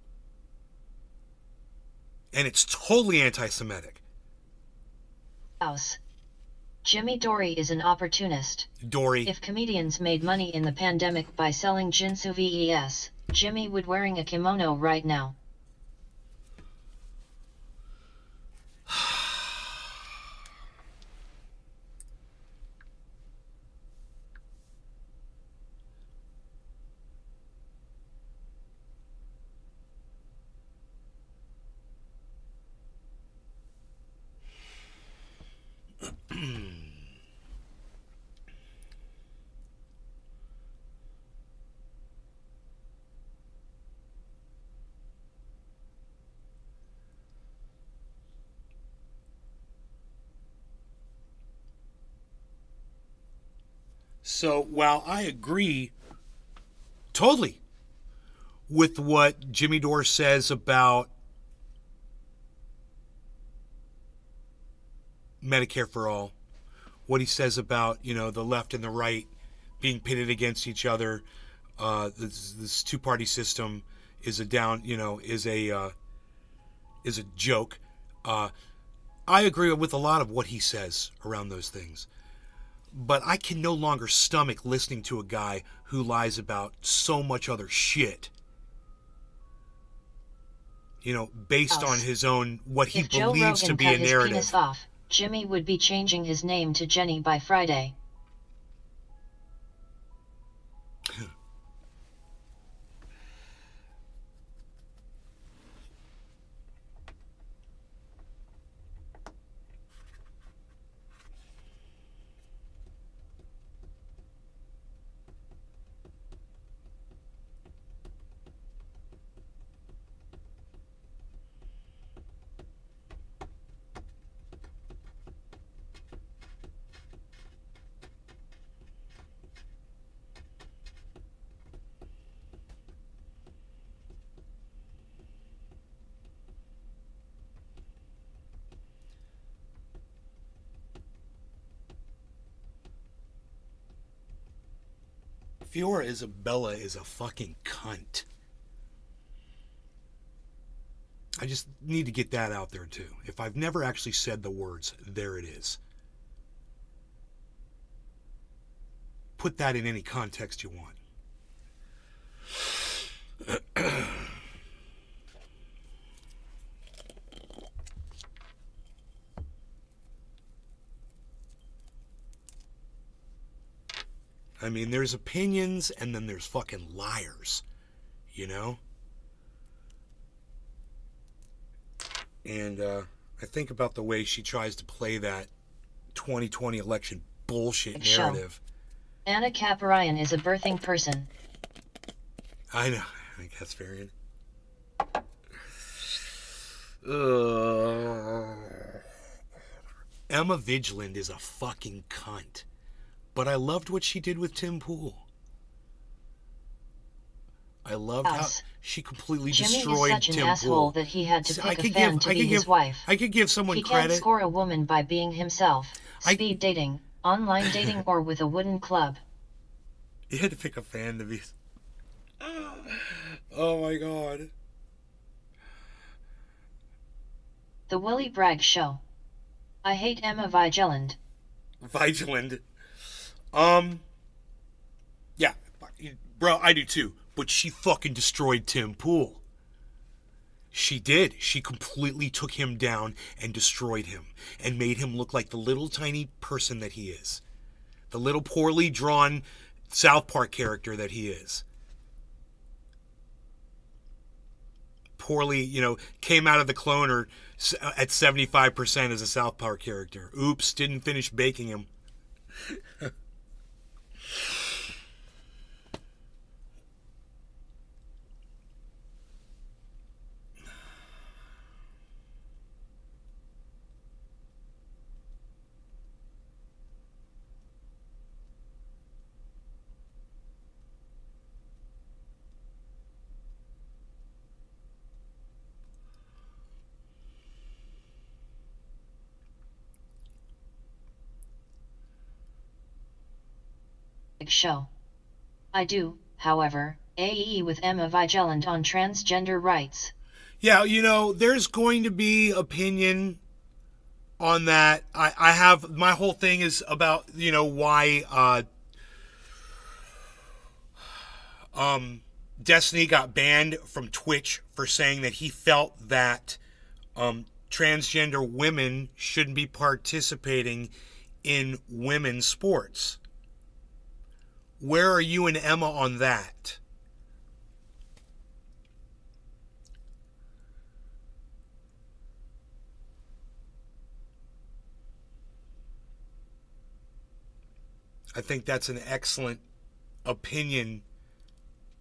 And it's totally anti-Semitic. House. Jimmy Dory is an opportunist. Dory. If comedians made money in the pandemic by selling Jinsu VES, Jimmy would wearing a kimono right now. So while I agree totally with what Jimmy Dore says about Medicare for all, what he says about, you know, the left and the right being pitted against each other, this two-party system is a joke. I agree with a lot of what he says around those things. But I can no longer stomach listening to a guy who lies about so much other shit. You know, based on his own, what he believes to be a narrative. If Joe Rogan cut his penis off, Jimmy would be changing his name to Jenny by Friday. Fiora Isabella is a fucking cunt. I just need to get that out there too. If I've never actually said the words, there it is. Put that in any context you want. I mean, there's opinions and then there's fucking liars, you know? And I think about the way she tries to play that 2020 election bullshit Show. narrative. Anna Kaparian is a birthing person. I know. I think that's very. Emma Vigilant is a fucking cunt. But I loved what she did with Tim Pool. I loved how she completely Jimmy destroyed is such an Tim asshole Pool. that he had to pick a fan to be his wife. I could give someone he credit. Can't score a woman by being himself. Speed dating, online dating, or with a wooden club. You had to pick a fan to be. Oh my god. The Willy Bragg Show. I hate Emma Vigilant. Vigilant. Yeah, bro, I do too. But she fucking destroyed Tim Pool. She did. She completely took him down and destroyed him and made him look like the little tiny person that he is. The little poorly drawn South Park character that he is. Poorly, came out of the cloner at 75% as a South Park character. Oops, didn't finish baking him. Show. I do, however, AE with Emma Vigilant on transgender rights. Yeah, there's going to be opinion on that. I have, my whole thing is about, why Destiny got banned from Twitch for saying that he felt that transgender women shouldn't be participating in women's sports. Where are you and Emma on that? I think that's an excellent opinion,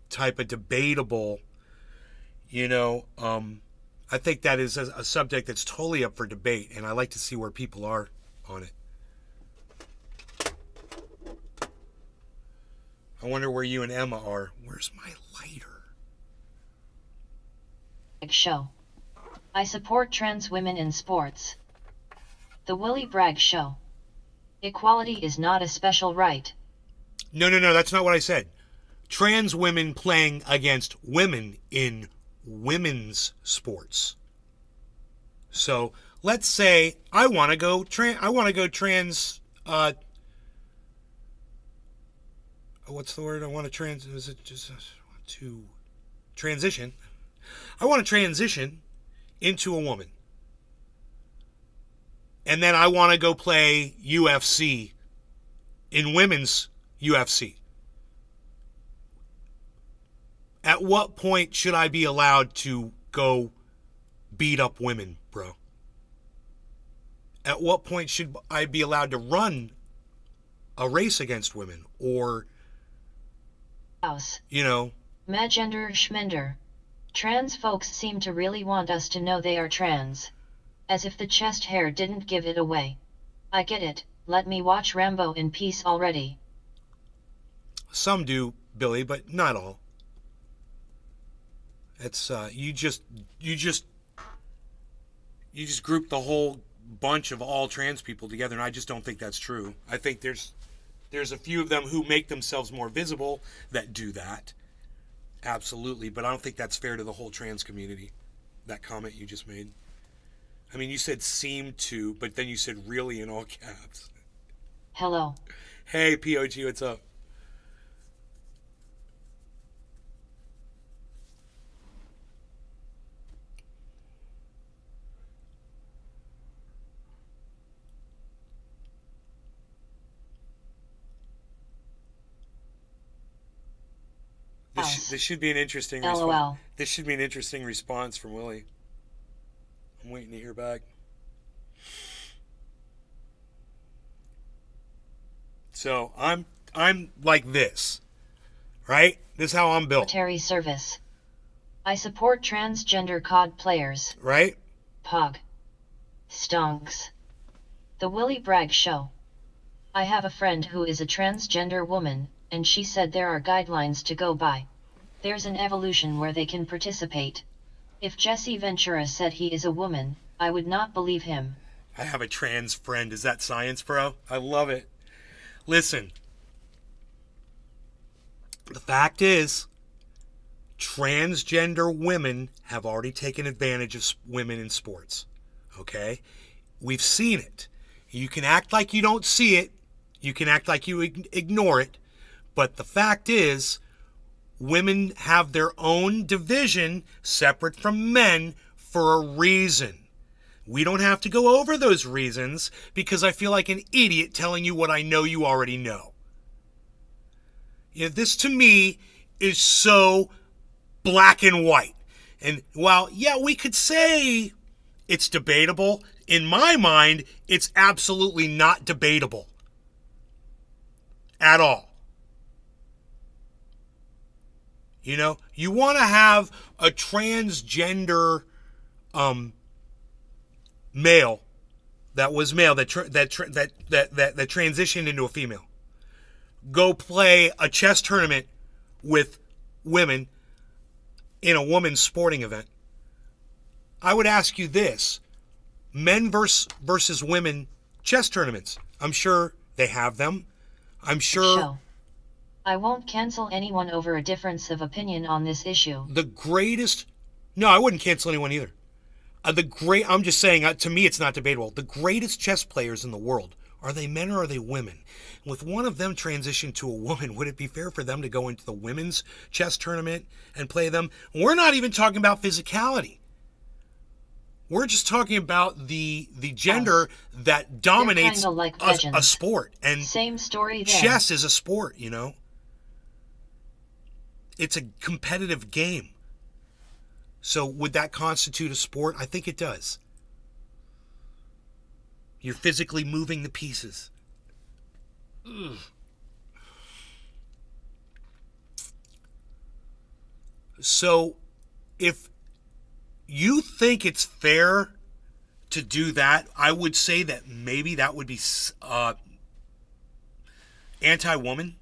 type of debatable, I think that is a subject that's totally up for debate, and I like to see where people are on it. I wonder where you and Emma are. Where's my lighter? Show. I support trans women in sports. The Willy Bragg Show. Equality is not a special right. No, that's not what I said. Trans women playing against women in women's sports. So let's say I want to go trans. What's the word? I want to transition. I want to transition into a woman. And then I want to go play UFC in women's UFC. At what point should I be allowed to go beat up women, bro? At what point should I be allowed to run a race against women? Or, Magender Schmender. Trans folks seem to really want us to know they are trans. As if the chest hair didn't give it away. I get it, let me watch Rambo in peace already. Some do, Billy, but not all. It's you just group the whole bunch of all trans people together, and I just don't think that's true. I think there's a few of them who make themselves more visible that do that. Absolutely, but I don't think that's fair to the whole trans community. That comment you just made. I mean, you said seem to, but then you said really in all caps. Hello. Hey, POG, what's up? This should be an interesting response. This should be an interesting response from Willie. I'm waiting to hear back. So I'm like this, right? This is how I'm built, Military service. I support transgender COD players. right? Pog. Stonks. The Willy Bragg Show. I have a friend who is a transgender woman, and she said there are guidelines to go by. There's an evolution where they can participate. If Jesse Ventura said he is a woman, I would not believe him. I have a trans friend. Is that science, bro? I love it. Listen, the fact is, transgender women have already taken advantage of women in sports. Okay? We've seen it. You can act like you don't see it. You can act like you ignore it. But the fact is, women have their own division separate from men for a reason. We don't have to go over those reasons because I feel like an idiot telling you what I know you already know. This to me is so black and white. And while, yeah, we could say it's debatable, in my mind, it's absolutely not debatable. At all. You want to have a transgender male that was male that transitioned into a female go play a chess tournament with women in a women's sporting event. I would ask you this: men versus women chess tournaments. I'm sure they have them. I'm sure. Show. I won't cancel anyone over a difference of opinion on this issue. The greatest. No, I wouldn't cancel anyone either. I'm just saying, to me, it's not debatable. The greatest chess players in the world, are they men or are they women? With one of them transition to a woman, would it be fair for them to go into the women's chess tournament and play them? We're not even talking about physicality. We're just talking about the gender that dominates like a sport. And same story there. Chess is a sport, It's a competitive game. So would that constitute a sport? I think it does. You're physically moving the pieces. Ugh. So if you think it's fair to do that, I would say that maybe that would be anti-woman.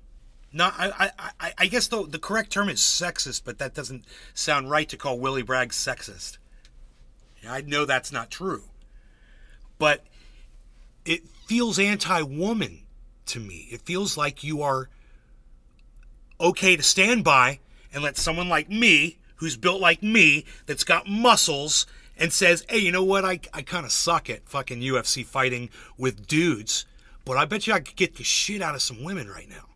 Not, I guess the correct term is sexist, but that doesn't sound right to call Willy Bragg sexist. I know that's not true. But it feels anti-woman to me. It feels like you are okay to stand by and let someone like me, who's built like me, that's got muscles, and says, hey, you know what, I kind of suck at fucking UFC fighting with dudes, but I bet you I could get the shit out of some women right now.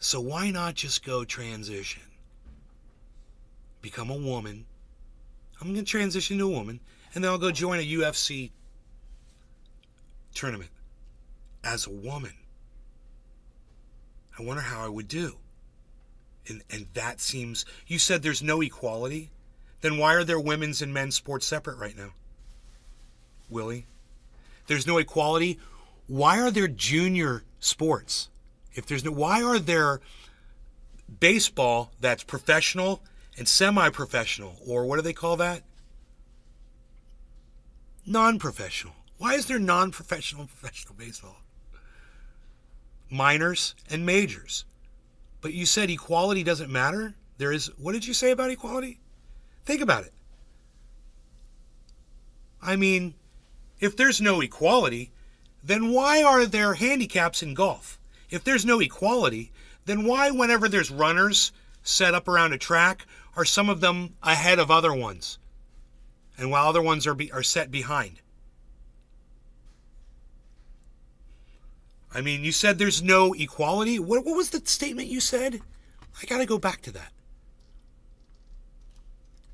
So why not just go transition? Become a woman. I'm going to transition to a woman, and then I'll go join a UFC tournament as a woman. I wonder how I would do. And that seems... You said there's no equality? Then why are there women's and men's sports separate right now? Willie? There's no equality? Why are there junior sports? If there's no... Why are there baseball that's professional and semi-professional? Or what do they call that? Non-professional. Why is there non-professional and professional baseball? Minors and majors. But you said equality doesn't matter? There is... What did you say about equality? Think about it. I mean, if there's no equality, then why are there handicaps in golf? If there's no equality, then why, whenever there's runners set up around a track, are some of them ahead of other ones? And while other ones are set behind? I mean, you said there's no equality. What was the statement you said? I got to go back to that.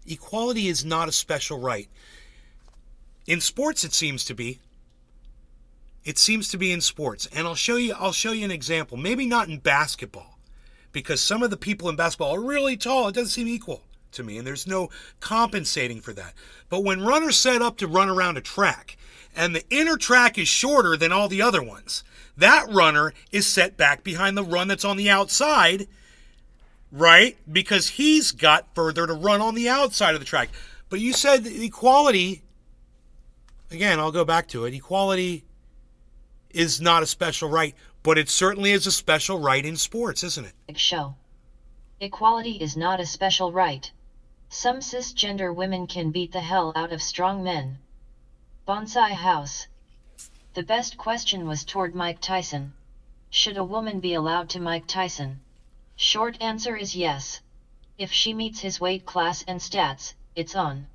Equality is not a special right. In sports, it seems to be. It seems to be in sports. And I'll show you an example. Maybe not in basketball, because some of the people in basketball are really tall. It doesn't seem equal to me, and there's no compensating for that. But when runners set up to run around a track, and the inner track is shorter than all the other ones, that runner is set back behind the run that's on the outside, right? Because he's got further to run on the outside of the track. But you said equality, again, I'll go back to it, equality is not a special right, but it certainly is a special right in sports, isn't it? Show. Equality is not a special right. Some cisgender women can beat the hell out of strong men. Bonsai House. The best question was toward Mike Tyson. Should a woman be allowed to Mike Tyson? Short answer is yes. If she meets his weight class and stats, it's on.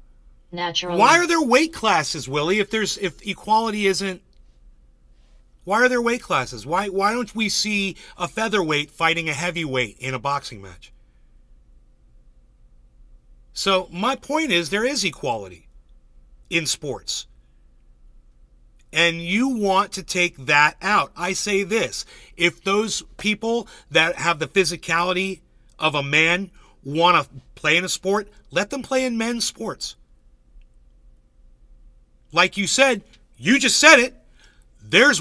Naturally. Why are there weight classes, Willie, if equality isn't... Why are there weight classes? Why don't we see a featherweight fighting a heavyweight in a boxing match? So my point is there is equality in sports. And you want to take that out. I say this, if those people that have the physicality of a man want to play in a sport, let them play in men's sports. Like you said, you just said it. There's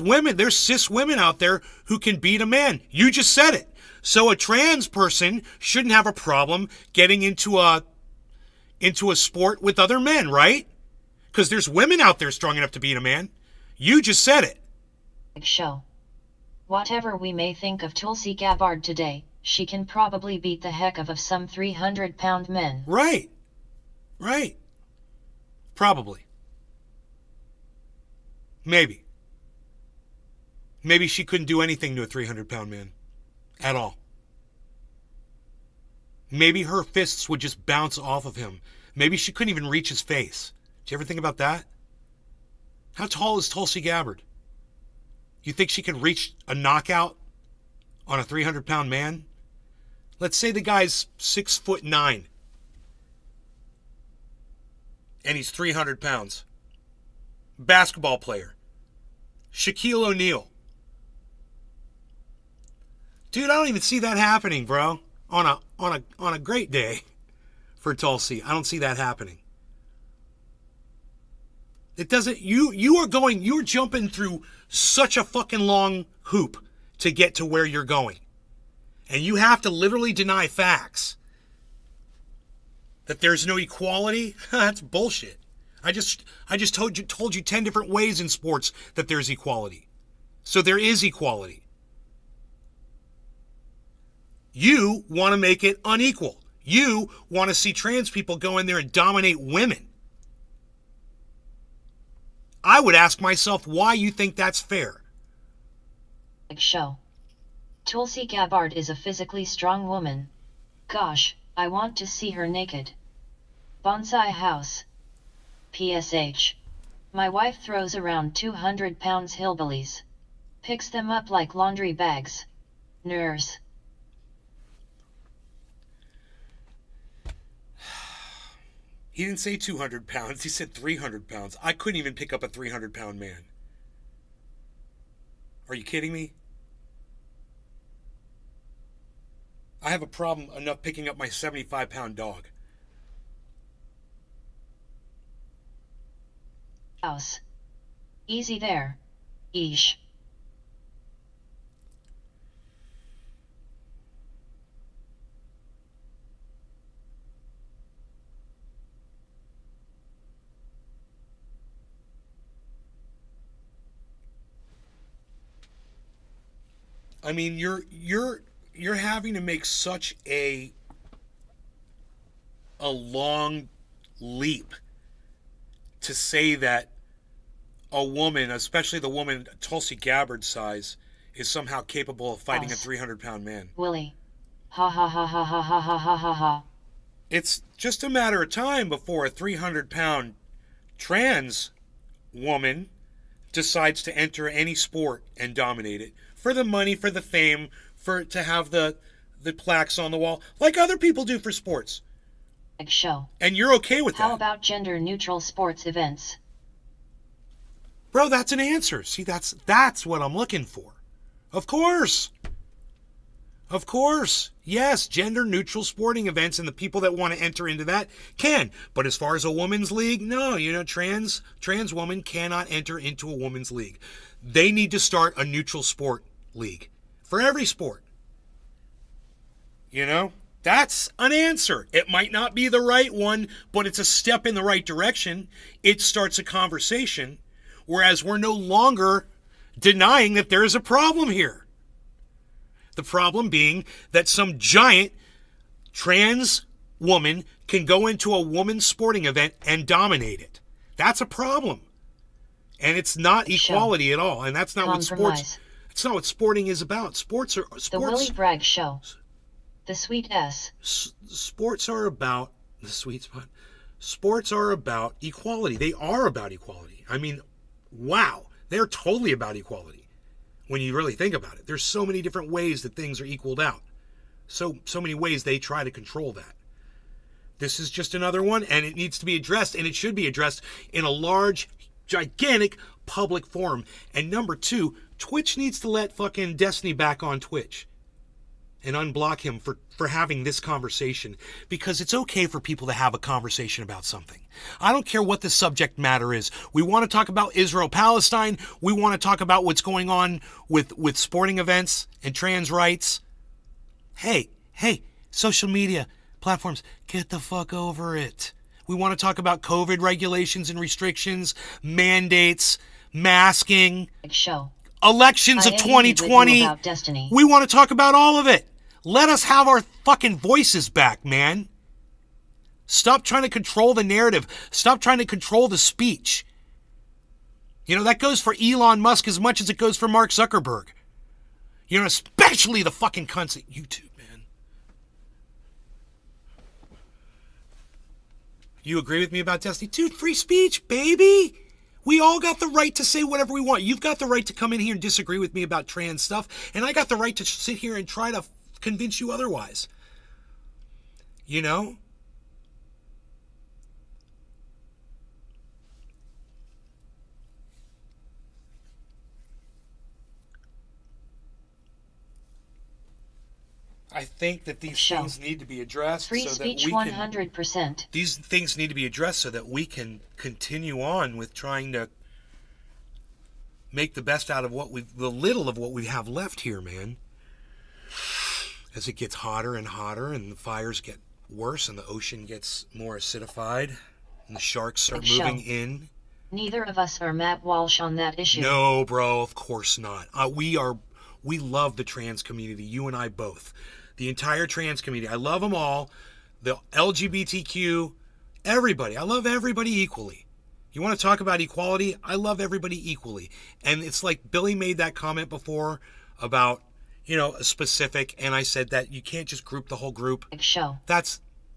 cis women out there who can beat a man. You just said it. So a trans person shouldn't have a problem getting into a sport with other men, right? Because there's women out there strong enough to beat a man. You just said it. Show. Whatever we may think of Tulsi Gabbard today, she can probably beat the heck of some 300-pound men. Right. Probably. Maybe she couldn't do anything to a 300-pound man at all. Maybe her fists would just bounce off of him. Maybe she couldn't even reach his face. Do you ever think about that? How tall is Tulsi Gabbard? You think she could reach a knockout on a 300-pound man? Let's say the guy's 6'9", and he's 300 pounds. Basketball player. Shaquille O'Neal. Dude, I don't even see that happening, bro. On a great day for Tulsi, I don't see that happening. It doesn't. You're jumping through such a fucking long hoop to get to where you're going, and you have to literally deny facts. That there's no equality. That's bullshit. I just told you 10 different ways in sports that there's equality. So there is equality. You want to make it unequal. You want to see trans people go in there and dominate women. I would ask myself why you think that's fair. Show. Tulsi Gabbard is a physically strong woman. Gosh, I want to see her naked. Bonsai House. PSH. My wife throws around 200 pounds hillbillies. Picks them up like laundry bags. Nurse. He didn't say 200 pounds. He said 300 pounds. I couldn't even pick up a 300-pound man. Are you kidding me? I have a problem enough picking up my 75-pound dog. House. Easy there. Eesh. I mean, you're having to make such a long leap to say that a woman, especially the woman Tulsi Gabbard size, is somehow capable of fighting a 300-pound man. Willie. Ha ha ha ha ha ha ha ha ha ha. It's just a matter of time before a 300-pound trans woman decides to enter any sport and dominate it. For the money, for the fame, to have the plaques on the wall, like other people do for sports. Show. And you're okay with that. How about gender-neutral sports events? Bro, that's an answer. See, that's what I'm looking for. Of course. Of course. Yes, gender-neutral sporting events and the people that want to enter into that can. But as far as a women's league, no. Trans women cannot enter into a women's league. They need to start a neutral sport league for every sport. That's an answer. It might not be the right one, but it's a step in the right direction. It starts a conversation, whereas we're no longer denying that there is a problem here. The problem being that some giant trans woman can go into a women's sporting event and dominate it. That's a problem. And it's not equality at all. And that's not what sports... It's not what sporting is about. The Willie Bragg Show. The Sweet S. Sports are about... The sweet spot. Sports are about equality. They are about equality. I mean, wow. They're totally about equality. When you really think about it, there's so many different ways that things are equaled out. So many ways they try to control that. This is just another one, and it needs to be addressed, and it should be addressed in a large, gigantic public forum. And number 2, Twitch needs to let fucking Destiny back on Twitch and unblock him for having this conversation, because it's okay for people to have a conversation about something. I don't care what the subject matter is. We want to talk about Israel-Palestine. We want to talk about what's going on with sporting events and trans rights. Hey, social media platforms, get the fuck over it. We want to talk about COVID regulations and restrictions, mandates, masking, elections of 2020. We want to talk about all of it. Let us have our fucking voices back, man. Stop trying to control the narrative. Stop trying to control the speech. That goes for Elon Musk as much as it goes for Mark Zuckerberg. Especially the fucking cunts at YouTube, man. You agree with me about Destiny? Dude, free speech, baby. We all got the right to say whatever we want. You've got the right to come in here and disagree with me about trans stuff, and I got the right to sit here and try to convince you otherwise. I think that these things need to be addressed. Free speech 100%. These things need to be addressed so that we can continue on with trying to make the best out of the little of what we have left here, man. As it gets hotter and hotter and the fires get worse and the ocean gets more acidified and the sharks start moving in. Neither of us are Matt Walsh on that issue. No, bro, of course not. We love the trans community, you and I both. The entire trans community. I love them all. The LGBTQ, everybody. I love everybody equally. You want to talk about equality? I love everybody equally. And it's like Billy made that comment before about, a specific, and I said that you can't just group the whole group.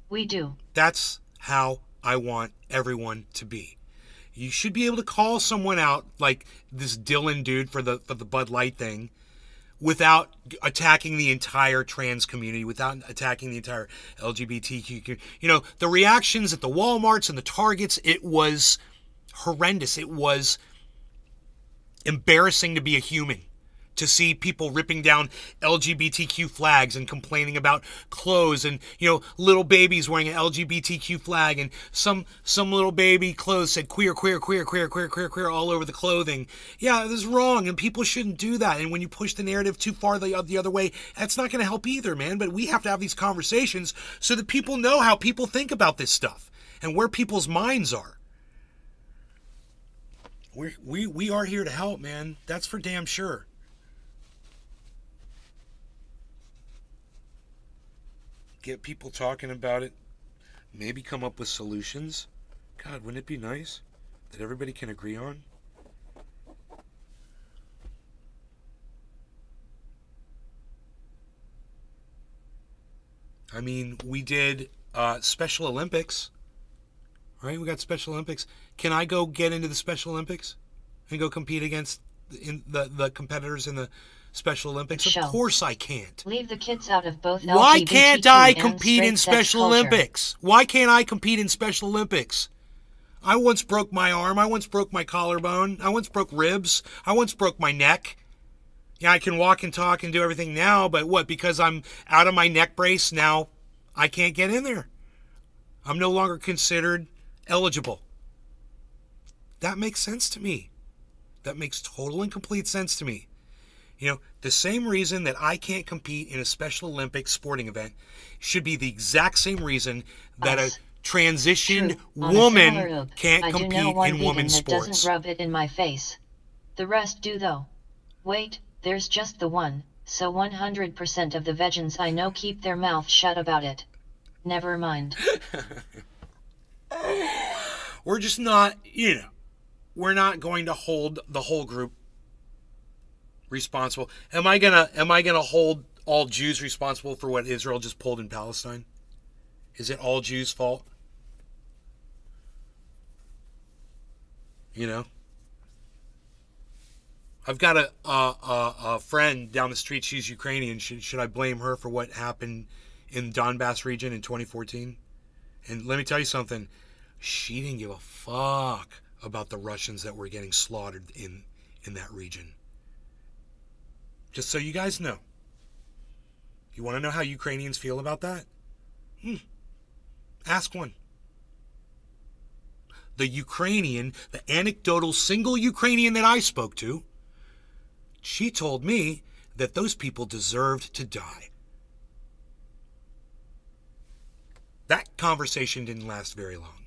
We do. That's how I want everyone to be. You should be able to call someone out, like this Dylan dude for the Bud Light thing, without attacking the entire trans community, without attacking the entire LGBTQ community. The reactions at the Walmarts and the Targets, it was horrendous. It was embarrassing to be a human, to see people ripping down LGBTQ flags and complaining about clothes and, little babies wearing an LGBTQ flag, and some little baby clothes said queer all over the clothing. Yeah, this is wrong, and people shouldn't do that. And when you push the narrative too far the other way, that's not going to help either, man. But we have to have these conversations so that people know how people think about this stuff and where people's minds are. We are here to help, man. That's for damn sure. Get people talking about it. Maybe come up with solutions. God, wouldn't it be nice that everybody can agree on? I mean, we did Special Olympics, right? We got Special Olympics. Can I go get into the Special Olympics and go compete against the competitors in the Special Olympics? Of course I can't. Leave the kids out of both. Why can't I compete in Special Olympics? Why can't I compete in Special Olympics? I once broke my arm. I once broke my collarbone. I once broke ribs. I once broke my neck. Yeah, I can walk and talk and do everything now, but what? Because I'm out of my neck brace now, I can't get in there. I'm no longer considered eligible. That makes sense to me. That makes total and complete sense to me. The same reason that I can't compete in a Special Olympics sporting event should be the exact same reason that a transitioned woman can't I do know compete one in vegan women's that sports. doesn't rub it in my face. The rest do though. Wait, there's just the one, so 100% of the vegans I know keep their mouth shut about it. Never mind. We're just not, we're not going to hold the whole group responsible. Am I gonna hold all Jews responsible for what Israel just pulled in Palestine? Is it all Jews' fault? I've got a friend down the street. She's Ukrainian. Should I blame her for what happened in the Donbass region in 2014? And let me tell you something. She didn't give a fuck about the Russians that were getting slaughtered in that region. Just so you guys know. You want to know how Ukrainians feel about that? Ask one. The anecdotal single Ukrainian that I spoke to, she told me that those people deserved to die. That conversation didn't last very long.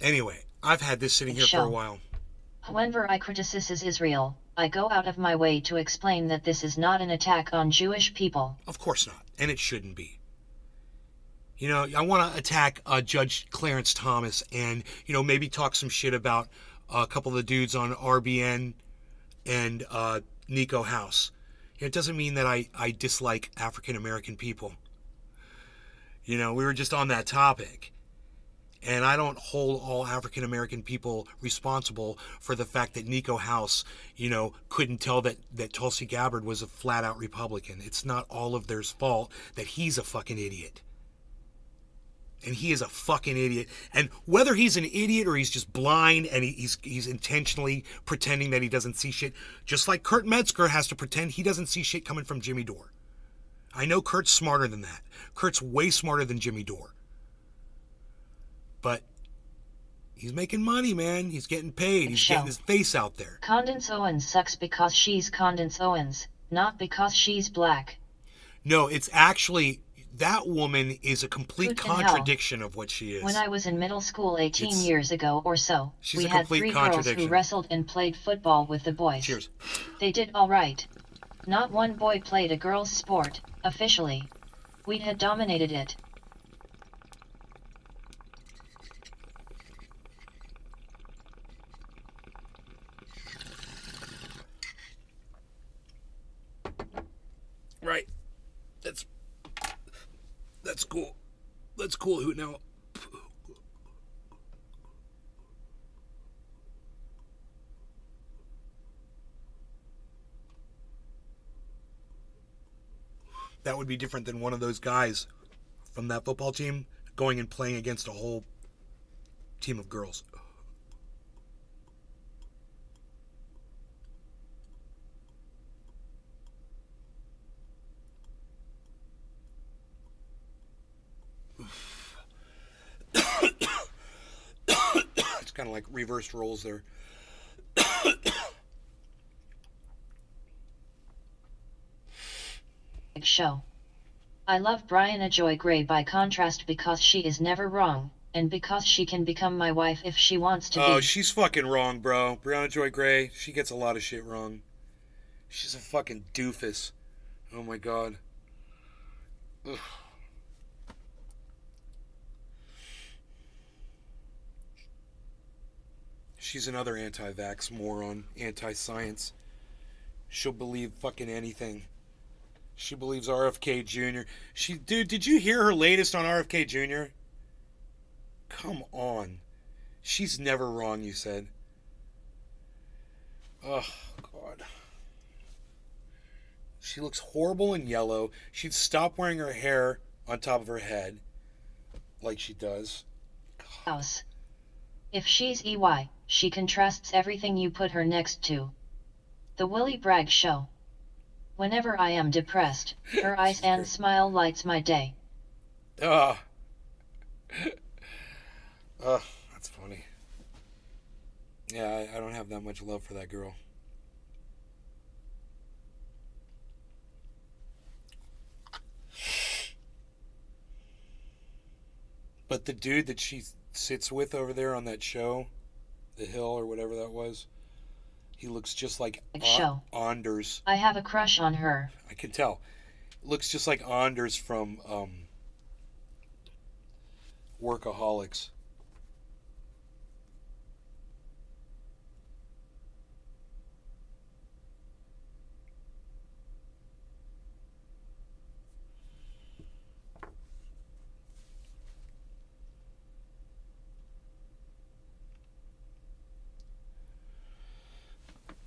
Anyway, I've had this sitting here for a while. Whenever I criticize Israel, I go out of my way to explain that this is not an attack on Jewish people. Of course not, and it shouldn't be. I want to attack Judge Clarence Thomas and, maybe talk some shit about a couple of the dudes on RBN and Nico House. It doesn't mean that I dislike African American people. We were just on that topic. And I don't hold all African American people responsible for the fact that Nico House, couldn't tell that Tulsi Gabbard was a flat out Republican. It's not all of theirs fault that he's a fucking idiot. And he is a fucking idiot. And whether he's an idiot or he's just blind and he's intentionally pretending that he doesn't see shit, just like Kurt Metzger has to pretend he doesn't see shit coming from Jimmy Dore. I know Kurt's smarter than that. Kurt's way smarter than Jimmy Dore. But he's making money, man. He's getting paid. He's getting his face out there. Condence Owens sucks because she's Condence Owens, not because she's black. No, it's actually... That woman is a complete contradiction of what she is. When I was in middle school 18 years ago or so, we had 3 girls who wrestled and played football with the boys. Cheers. They did all right. Not one boy played a girl's sport, officially. We had dominated it. Right. That's cool. That's cool. Who now? That would be different than one of those guys from that football team going and playing against a whole team of girls. It's kind of like reversed roles there. Show. I love Brianna Joy Gray by contrast because she is never wrong, and because she can become my wife if she wants to be. Oh, she's fucking wrong, bro. Brianna Joy Gray, she gets a lot of shit wrong. She's a fucking doofus. Oh my god. Ugh. She's another anti-vax moron, anti-science. She'll believe fucking anything. She believes RFK Jr. Dude, did you hear her latest on RFK Jr.? Come on. She's never wrong, you said. Oh, God. She looks horrible in yellow. She'd stop wearing her hair on top of her head like she does. House. If she's EY, she contrasts everything you put her next to. The Willy Bragg Show. Whenever I am depressed, her eyes and smile lights my day. Ugh. Ugh, that's funny. Yeah, I don't have that much love for that girl. But the dude that she sits with over there on that show, The Hill or whatever that was, he looks just like Anders. I have a crush on her. I can tell. Looks just like Anders from Workaholics.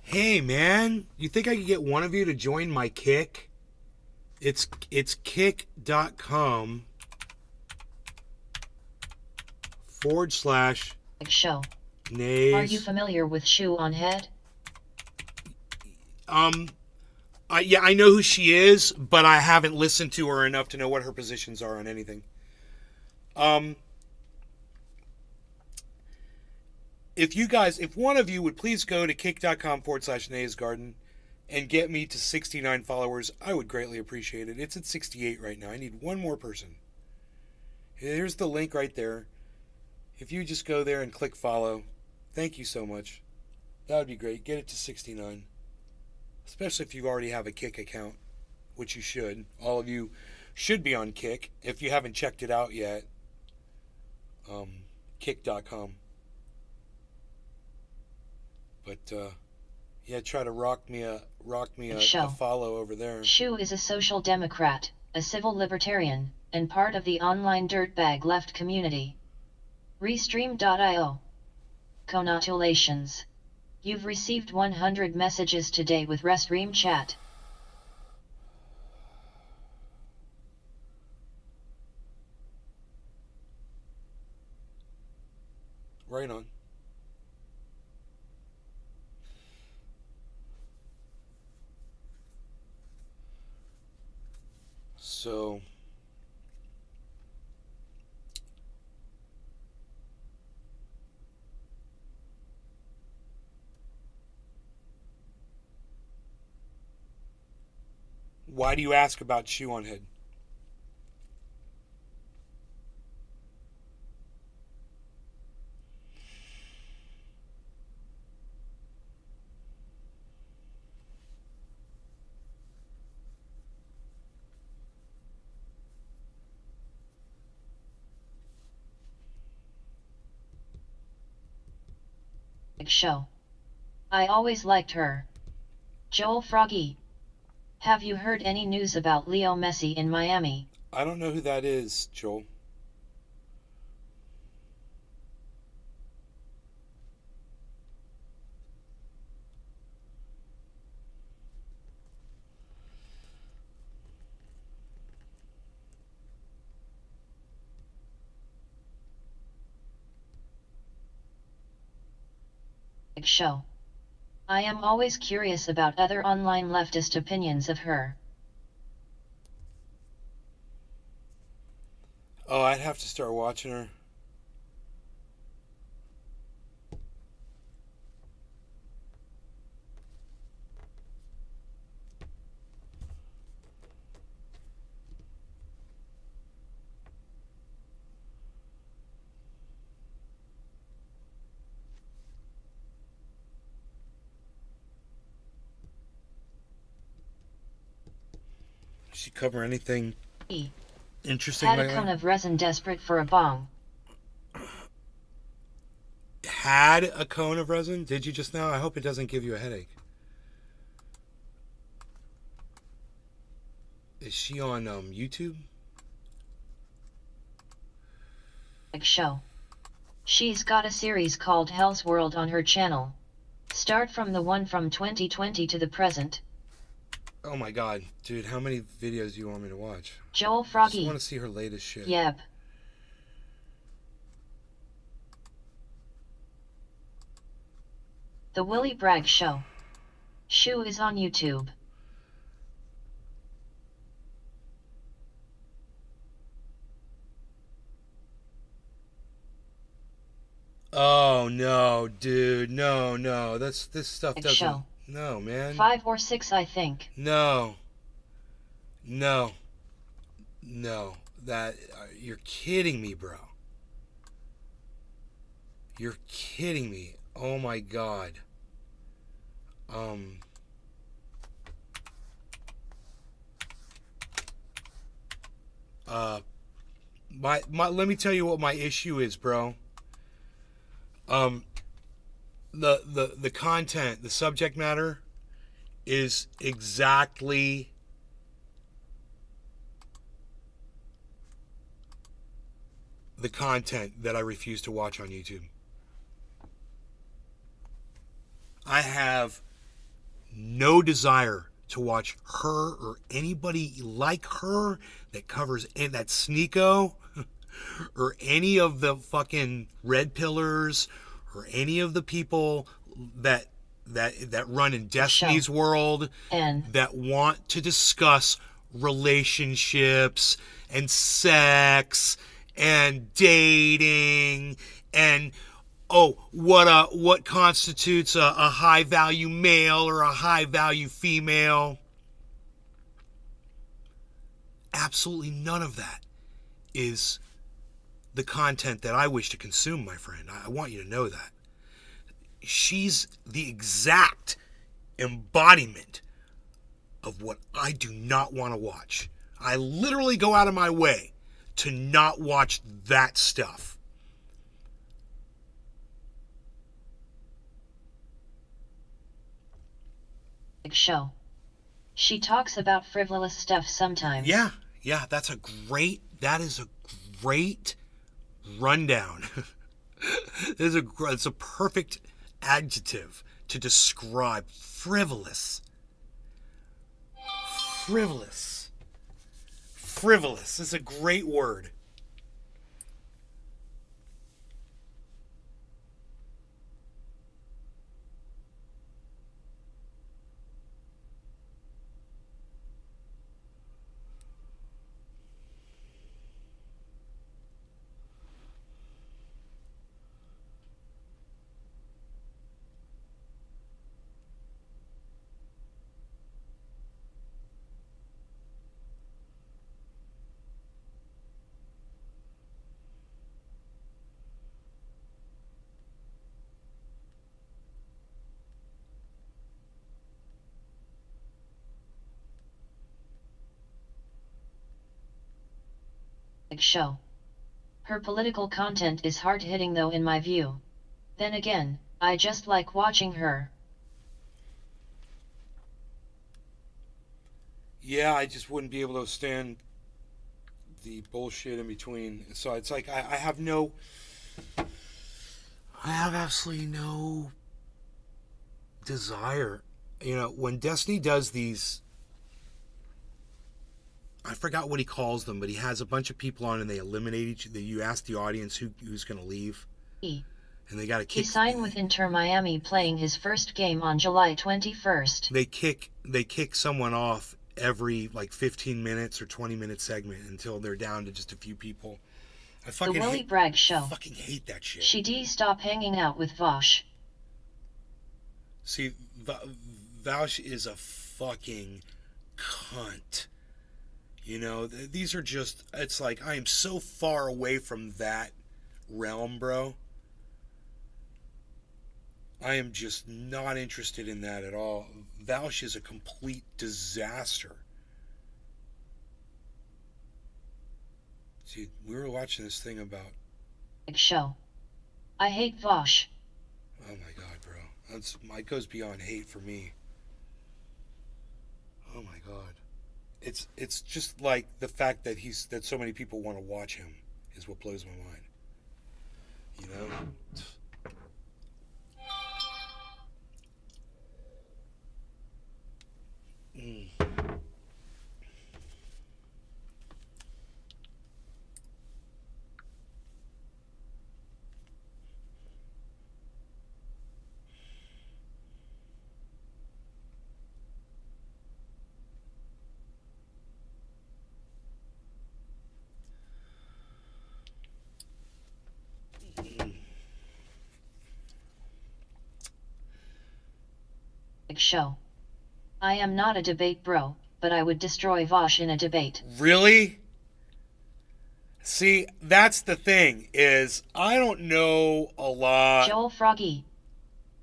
Hey man, you think I could get one of you to join my Kick? It's kick.com / Show. Nays. Are you familiar with Shoe on Head? Yeah, I know who she is, but I haven't listened to her enough to know what her positions are on anything. If one of you would please go to kick.com / Nays Garden and get me to 69 followers, I would greatly appreciate it. It's at 68 right now. I need one more person. Here's the link right there. If you just go there and click follow, thank you so much. That would be great. Get it to 69. Especially if you already have a Kick account, which you should. All of you should be on Kick. If you haven't checked it out yet, kick.com. But yeah, try to rock me a follow over there. Shoe is a social democrat, a civil libertarian, and part of the online dirtbag left community. Restream.io. Congratulations. You've received 100 messages today with Restream chat. Right on. So why do you ask about Shoe on Head? Show. I always liked her. Joel Froggy. Have you heard any news about Leo Messi in Miami? I don't know who that is, Joel. Show. I am always curious about other online leftist opinions of her. Oh, I'd have to start watching her. Does she cover anything interesting Had a lately? cone of resin desperate for a bong. Had a cone of resin? Did you just now? I hope it doesn't give you a headache. Is she on YouTube? Show. She's got a series called Hell's World on her channel. Start from the one from 2020 to the present. Oh my god, dude, how many videos do you want me to watch? Joel I just Froggy. want to see her latest shit. Yep. The Willy Bragg Show. Shu is on YouTube. Oh no, dude, no. This stuff Big doesn't. show. No, man. 5 or 6, I think. No. That you're kidding me, bro. You're kidding me. Oh my god. Let me tell you what my issue is, bro. The content, the subject matter is exactly the content that I refuse to watch on YouTube. I have no desire to watch her or anybody like her that covers that Sneeko or any of the fucking red pillars or any of the people that run in Destiny's world that want to discuss relationships and sex and dating and what constitutes a high value male or a high value female. Absolutely none of that is the content that I wish to consume, my friend. I want you to know that. She's the exact embodiment of what I do not want to watch. I literally go out of my way to not watch that stuff. Show. She talks about frivolous stuff sometimes. Yeah, that is a great rundown. It's a perfect adjective to describe frivolous. Frivolous is a great word. Show. Her political content is hard-hitting though in my view. Then again, I just like watching her. Yeah, I just wouldn't be able to stand the bullshit in between. So it's like I have absolutely no desire. You know, when Destiny does these, I forgot what he calls them, but he has a bunch of people on and they eliminate each. You ask the audience who's going to leave, and they got to kick. He signed with Inter Miami, playing his first game on July 21st. They kick someone off every like 15 minutes or 20-minute segment until they're down to just a few people. I fucking the Willy Bragg show. Fucking hate that shit. She stop hanging out with Vosh. See, Vosh is a fucking cunt. You know, these are just, it's like, I am so far away from that realm, bro. I am just not interested in that at all. Vouch is a complete disaster. See, we were watching this thing about... Show. I hate Vosh. Oh my god, bro. It goes beyond hate for me. Oh my god. It's just like the fact that that so many people want to watch him is what blows my mind. You know? Show. I am not a debate bro, but I would destroy Vosh in a debate. Really? See, that's the thing, is I don't know a lot. Joel Froggy.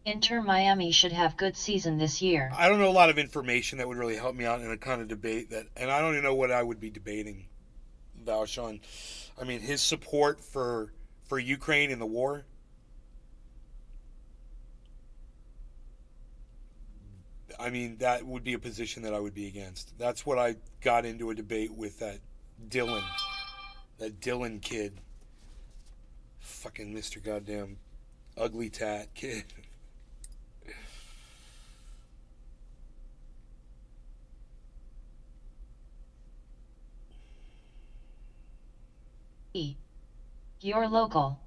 Inter Miami should have good season this year. I don't know a lot of information that would really help me out in a kind of debate that, and I don't even know what I would be debating Vosh on. I mean, his support for Ukraine in the war. I mean, that would be a position that I would be against. That's what I got into a debate with that Dylan kid. Fucking Mr. Goddamn Ugly Tat kid. Your local.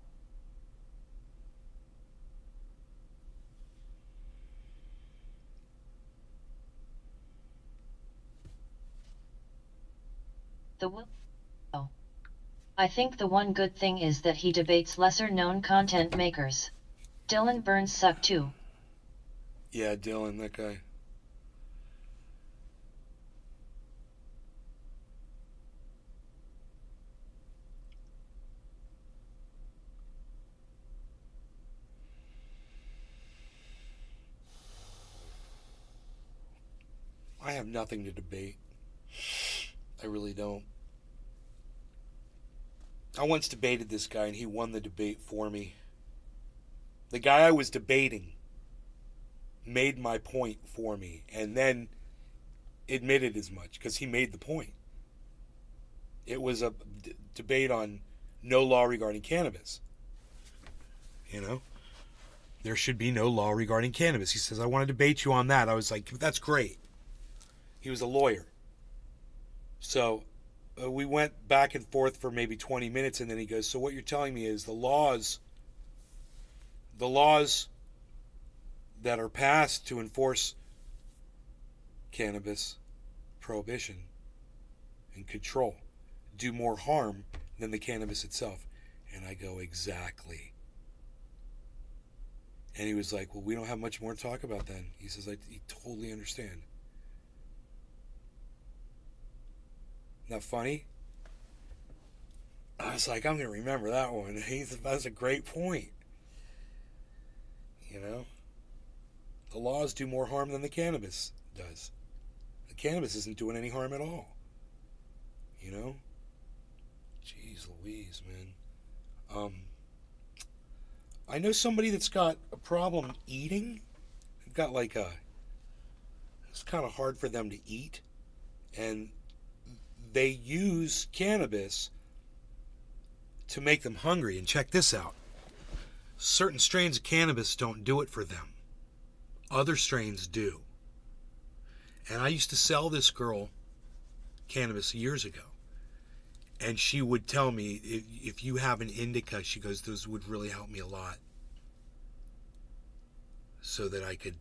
I think the one good thing is that he debates lesser known content makers. Dylan Burns suck too. Yeah, Dylan, that guy. I have nothing to debate. I really don't. I once debated this guy and he won the debate for me. The guy I was debating made my point for me and then admitted as much because he made the point. It was a debate on no law regarding cannabis. You know? There should be no law regarding cannabis. He says, I want to debate you on that. I was like, that's great. He was a lawyer. So we went back and forth for maybe 20 minutes, and then he goes, so what you're telling me is the laws that are passed to enforce cannabis prohibition and control do more harm than the cannabis itself. And I go, exactly. And he was like, well, we don't have much more to talk about then. He says, I totally understand. Isn't that funny? I was like, I'm going to remember that one. That's a great point. You know? The laws do more harm than the cannabis does. The cannabis isn't doing any harm at all. You know? Jeez Louise, man. I know somebody that's got a problem eating. They've got it's kind of hard for them to eat. And they use cannabis to make them hungry. And check this out. Certain strains of cannabis don't do it for them. Other strains do. And I used to sell this girl cannabis years ago. And she would tell me, if you have an indica, she goes, those would really help me a lot. So that I could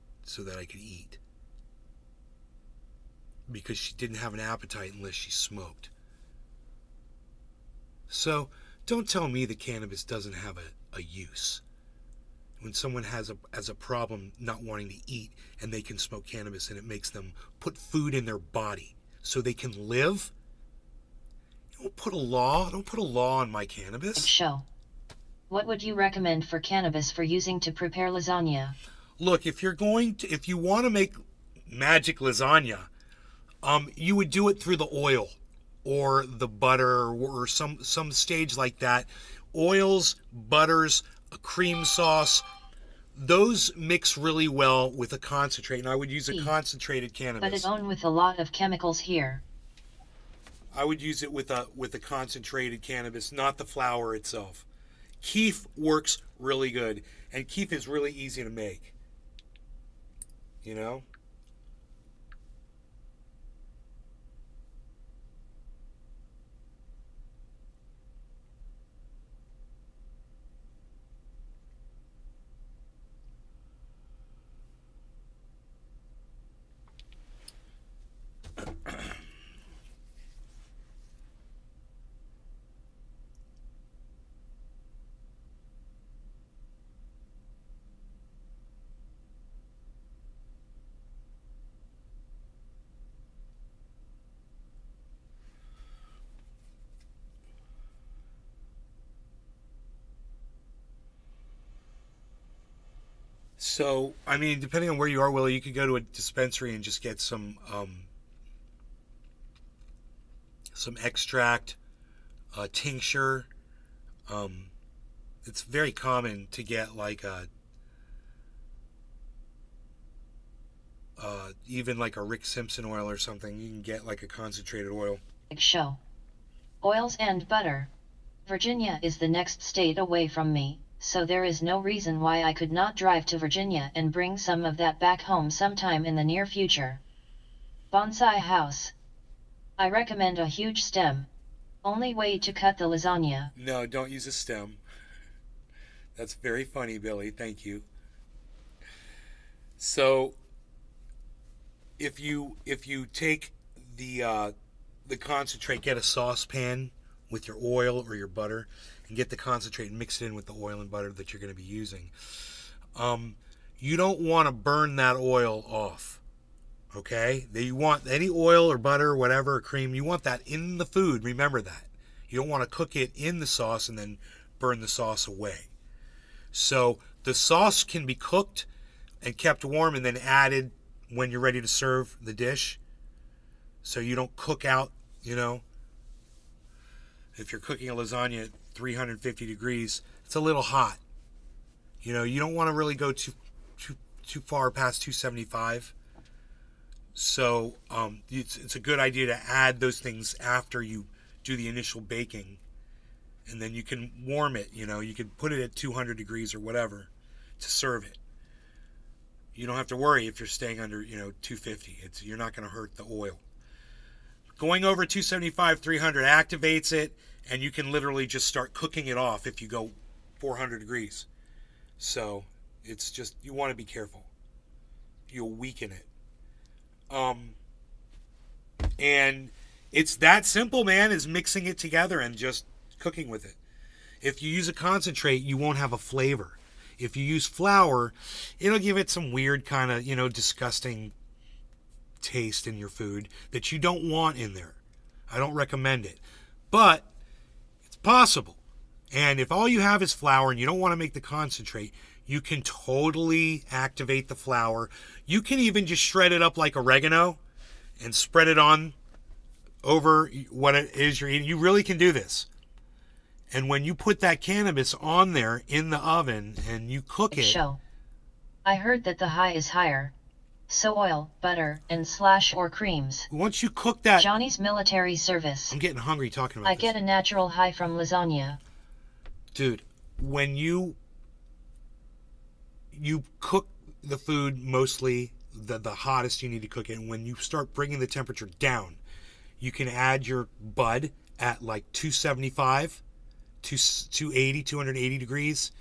eat. Because she didn't have an appetite unless she smoked. So don't tell me that cannabis doesn't have a use. When someone has a problem not wanting to eat and they can smoke cannabis and it makes them put food in their body so they can live, don't put a law on my cannabis. Show. What would you recommend for cannabis for using to prepare lasagna? Look, if you want to make magic lasagna, you would do it through the oil or the butter or some stage like that. Oils, butters, a cream sauce, those mix really well with a concentrate, and I would use a concentrated cannabis. But it's owned with a lot of chemicals here. I would use it with a concentrated cannabis, not the flower itself. Keef works really good, and keef is really easy to make. You know? So, I mean, depending on where you are, Willie, you could go to a dispensary and just get some extract, tincture. It's very common to get like a even like a Rick Simpson oil or something. You can get like a concentrated oil. Show. Oils and butter. Virginia is the next state away from me, so there is no reason why I could not drive to Virginia and bring some of that back home sometime in the near future. Bonsai house. I recommend a huge stem. Only way to cut the lasagna. No, don't use a stem. That's very funny, Billy. Thank you. So, if you take the concentrate, get a saucepan with your oil or your butter, and get the concentrate and mix it in with the oil and butter that you're going to be using. You don't want to burn that oil off. Okay? You want any oil or butter or whatever, or cream, you want that in the food. Remember that. You don't want to cook it in the sauce and then burn the sauce away. So the sauce can be cooked and kept warm and then added when you're ready to serve the dish. So you don't cook out, if you're cooking a lasagna at 350 degrees, it's a little hot. You don't want to really go too far past 275. So it's a good idea to add those things after you do the initial baking, and then you can warm it. You can put it at 200 degrees or whatever to serve it. You don't have to worry if you're staying under 250. You're not going to hurt the oil. Going over 275, 300 activates it, and you can literally just start cooking it off if you go 400 degrees. So it's just, you want to be careful. You'll weaken it. And it's that simple, man, is mixing it together and just cooking with it. If you use a concentrate, you won't have a flavor. If you use flour, it'll give it some weird kind of, disgusting taste in your food that you don't want in there. I don't recommend it. But it's possible. And if all you have is flour and you don't want to make the concentrate, you can totally activate the flour. You can even just shred it up like oregano and spread it on over what it is you're eating. You really can do this. And when you put that cannabis on there in the oven and you cook it. Show. I heard that the high is higher. So oil, butter, and / or creams. Once you cook that. Johnny's military service. I'm getting hungry talking about this. I get a natural high from lasagna. Dude, when you cook the food mostly the hottest you need to cook it, and when you start bringing the temperature down, you can add your bud at like 275, 280, 280 degrees,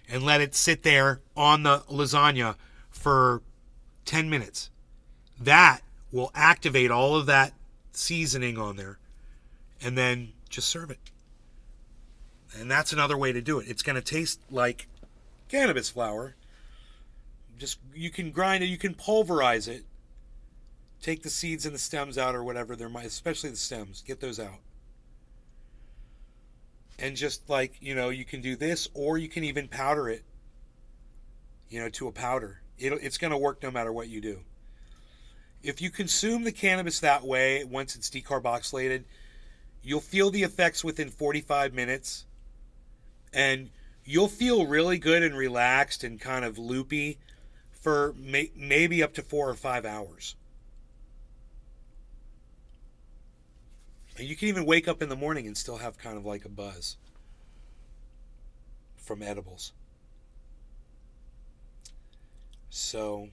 and let it sit there on the lasagna for 10 minutes. That will activate all of that seasoning on there, and then just serve it. And that's another way to do it. It's going to taste like cannabis flower. You can grind it, you can pulverize it. Take the seeds and the stems out or whatever there might, especially the stems. Get those out. And just you can do this, or you can even powder it, to a powder. It's going to work no matter what you do. If you consume the cannabis that way, once it's decarboxylated, you'll feel the effects within 45 minutes. And you'll feel really good and relaxed and kind of loopy for maybe up to 4 or 5 hours. And you can even wake up in the morning and still have kind of like a buzz from edibles. So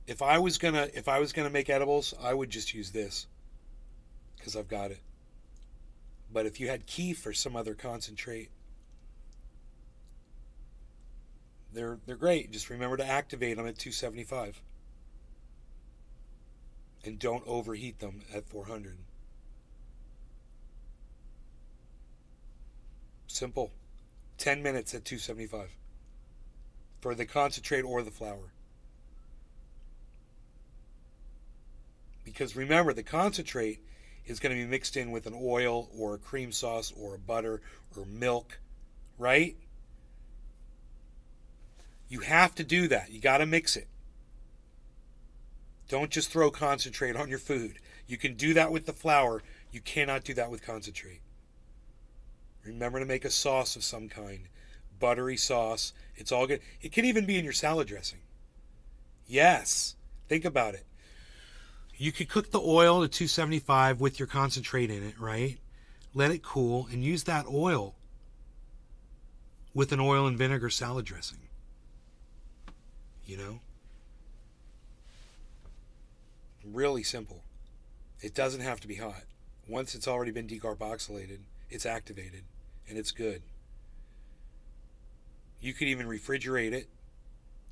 if I was gonna make edibles, I would just use this because I've got it. But if you had keef or some other concentrate, they're great. Just remember to activate them at 275. And don't overheat them at 400. Simple. 10 minutes at 275. For the concentrate or the flour. Because remember, the concentrate is going to be mixed in with an oil or a cream sauce or a butter or milk, right? You have to do that. You got to mix it. Don't just throw concentrate on your food. You can do that with the flour. You cannot do that with concentrate. Remember to make a sauce of some kind. Buttery sauce. It's all good. It can even be in your salad dressing. Yes. Think about it. You could cook the oil to 275 with your concentrate in it, right? Let it cool and use that oil with an oil and vinegar salad dressing. You know? Really simple. It doesn't have to be hot. Once it's already been decarboxylated, it's activated and it's good. You could even refrigerate it,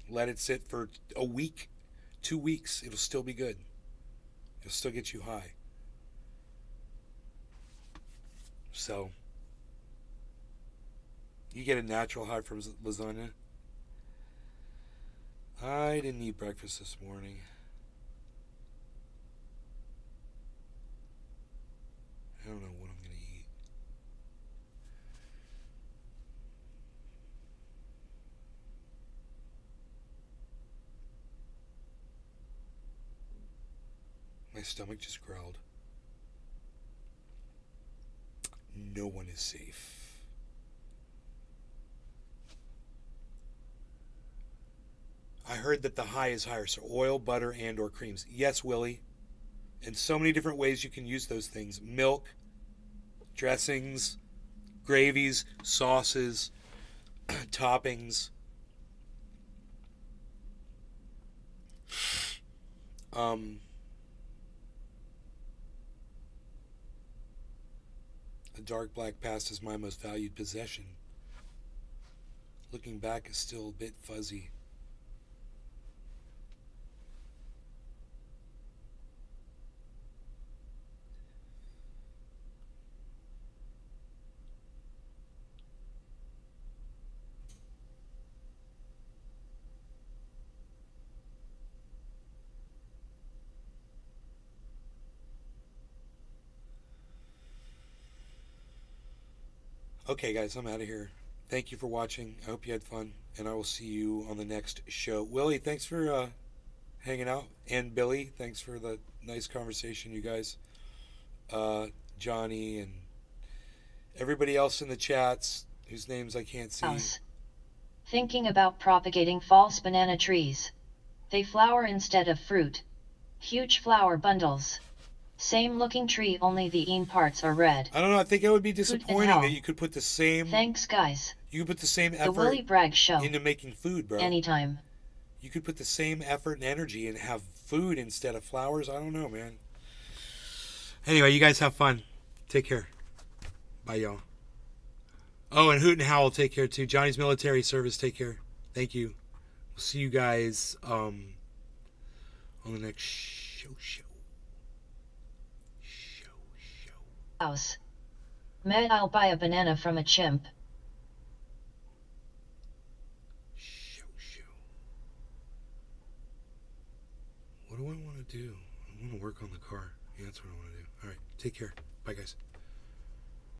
let it sit for a week, 2 weeks. It'll still be good. It'll still get you high. So, you get a natural high from lasagna. I didn't eat breakfast this morning. I don't know what I'm going to eat. My stomach just growled. No one is safe. I heard that the high is higher, so oil, butter, and or creams. Yes, Willie. And so many different ways you can use those things. Milk, dressings, gravies, sauces, toppings. The dark black past is my most valued possession. Looking back is still a bit fuzzy. Okay, guys, I'm out of here. Thank you for watching. I hope you had fun, and I will see you on the next show. Willie, thanks for hanging out, and Billy, thanks for the nice conversation, you guys. Johnny and everybody else in the chats whose names I can't see. Thinking about propagating false banana trees. They flower instead of fruit. Huge flower bundles. Same looking tree, only the ean parts are red. I don't know. I think it would be disappointing hell. that you could put the same. Thanks, guys. You could put the same The effort Willy Bragg Show. into making food, bro. Anytime. You could put the same effort and energy and have food instead of flowers. I don't know, man. Anyway, you guys have fun. Take care. Bye, y'all. Oh, and Hoot and Howl, take care too. Johnny's Military Service, take care. Thank you. We'll see you guys on the next show. House. May I'll buy a banana from a chimp. What do I want to do? I want to work on the car. Yeah, that's what I want to do. All right, take care. Bye, guys.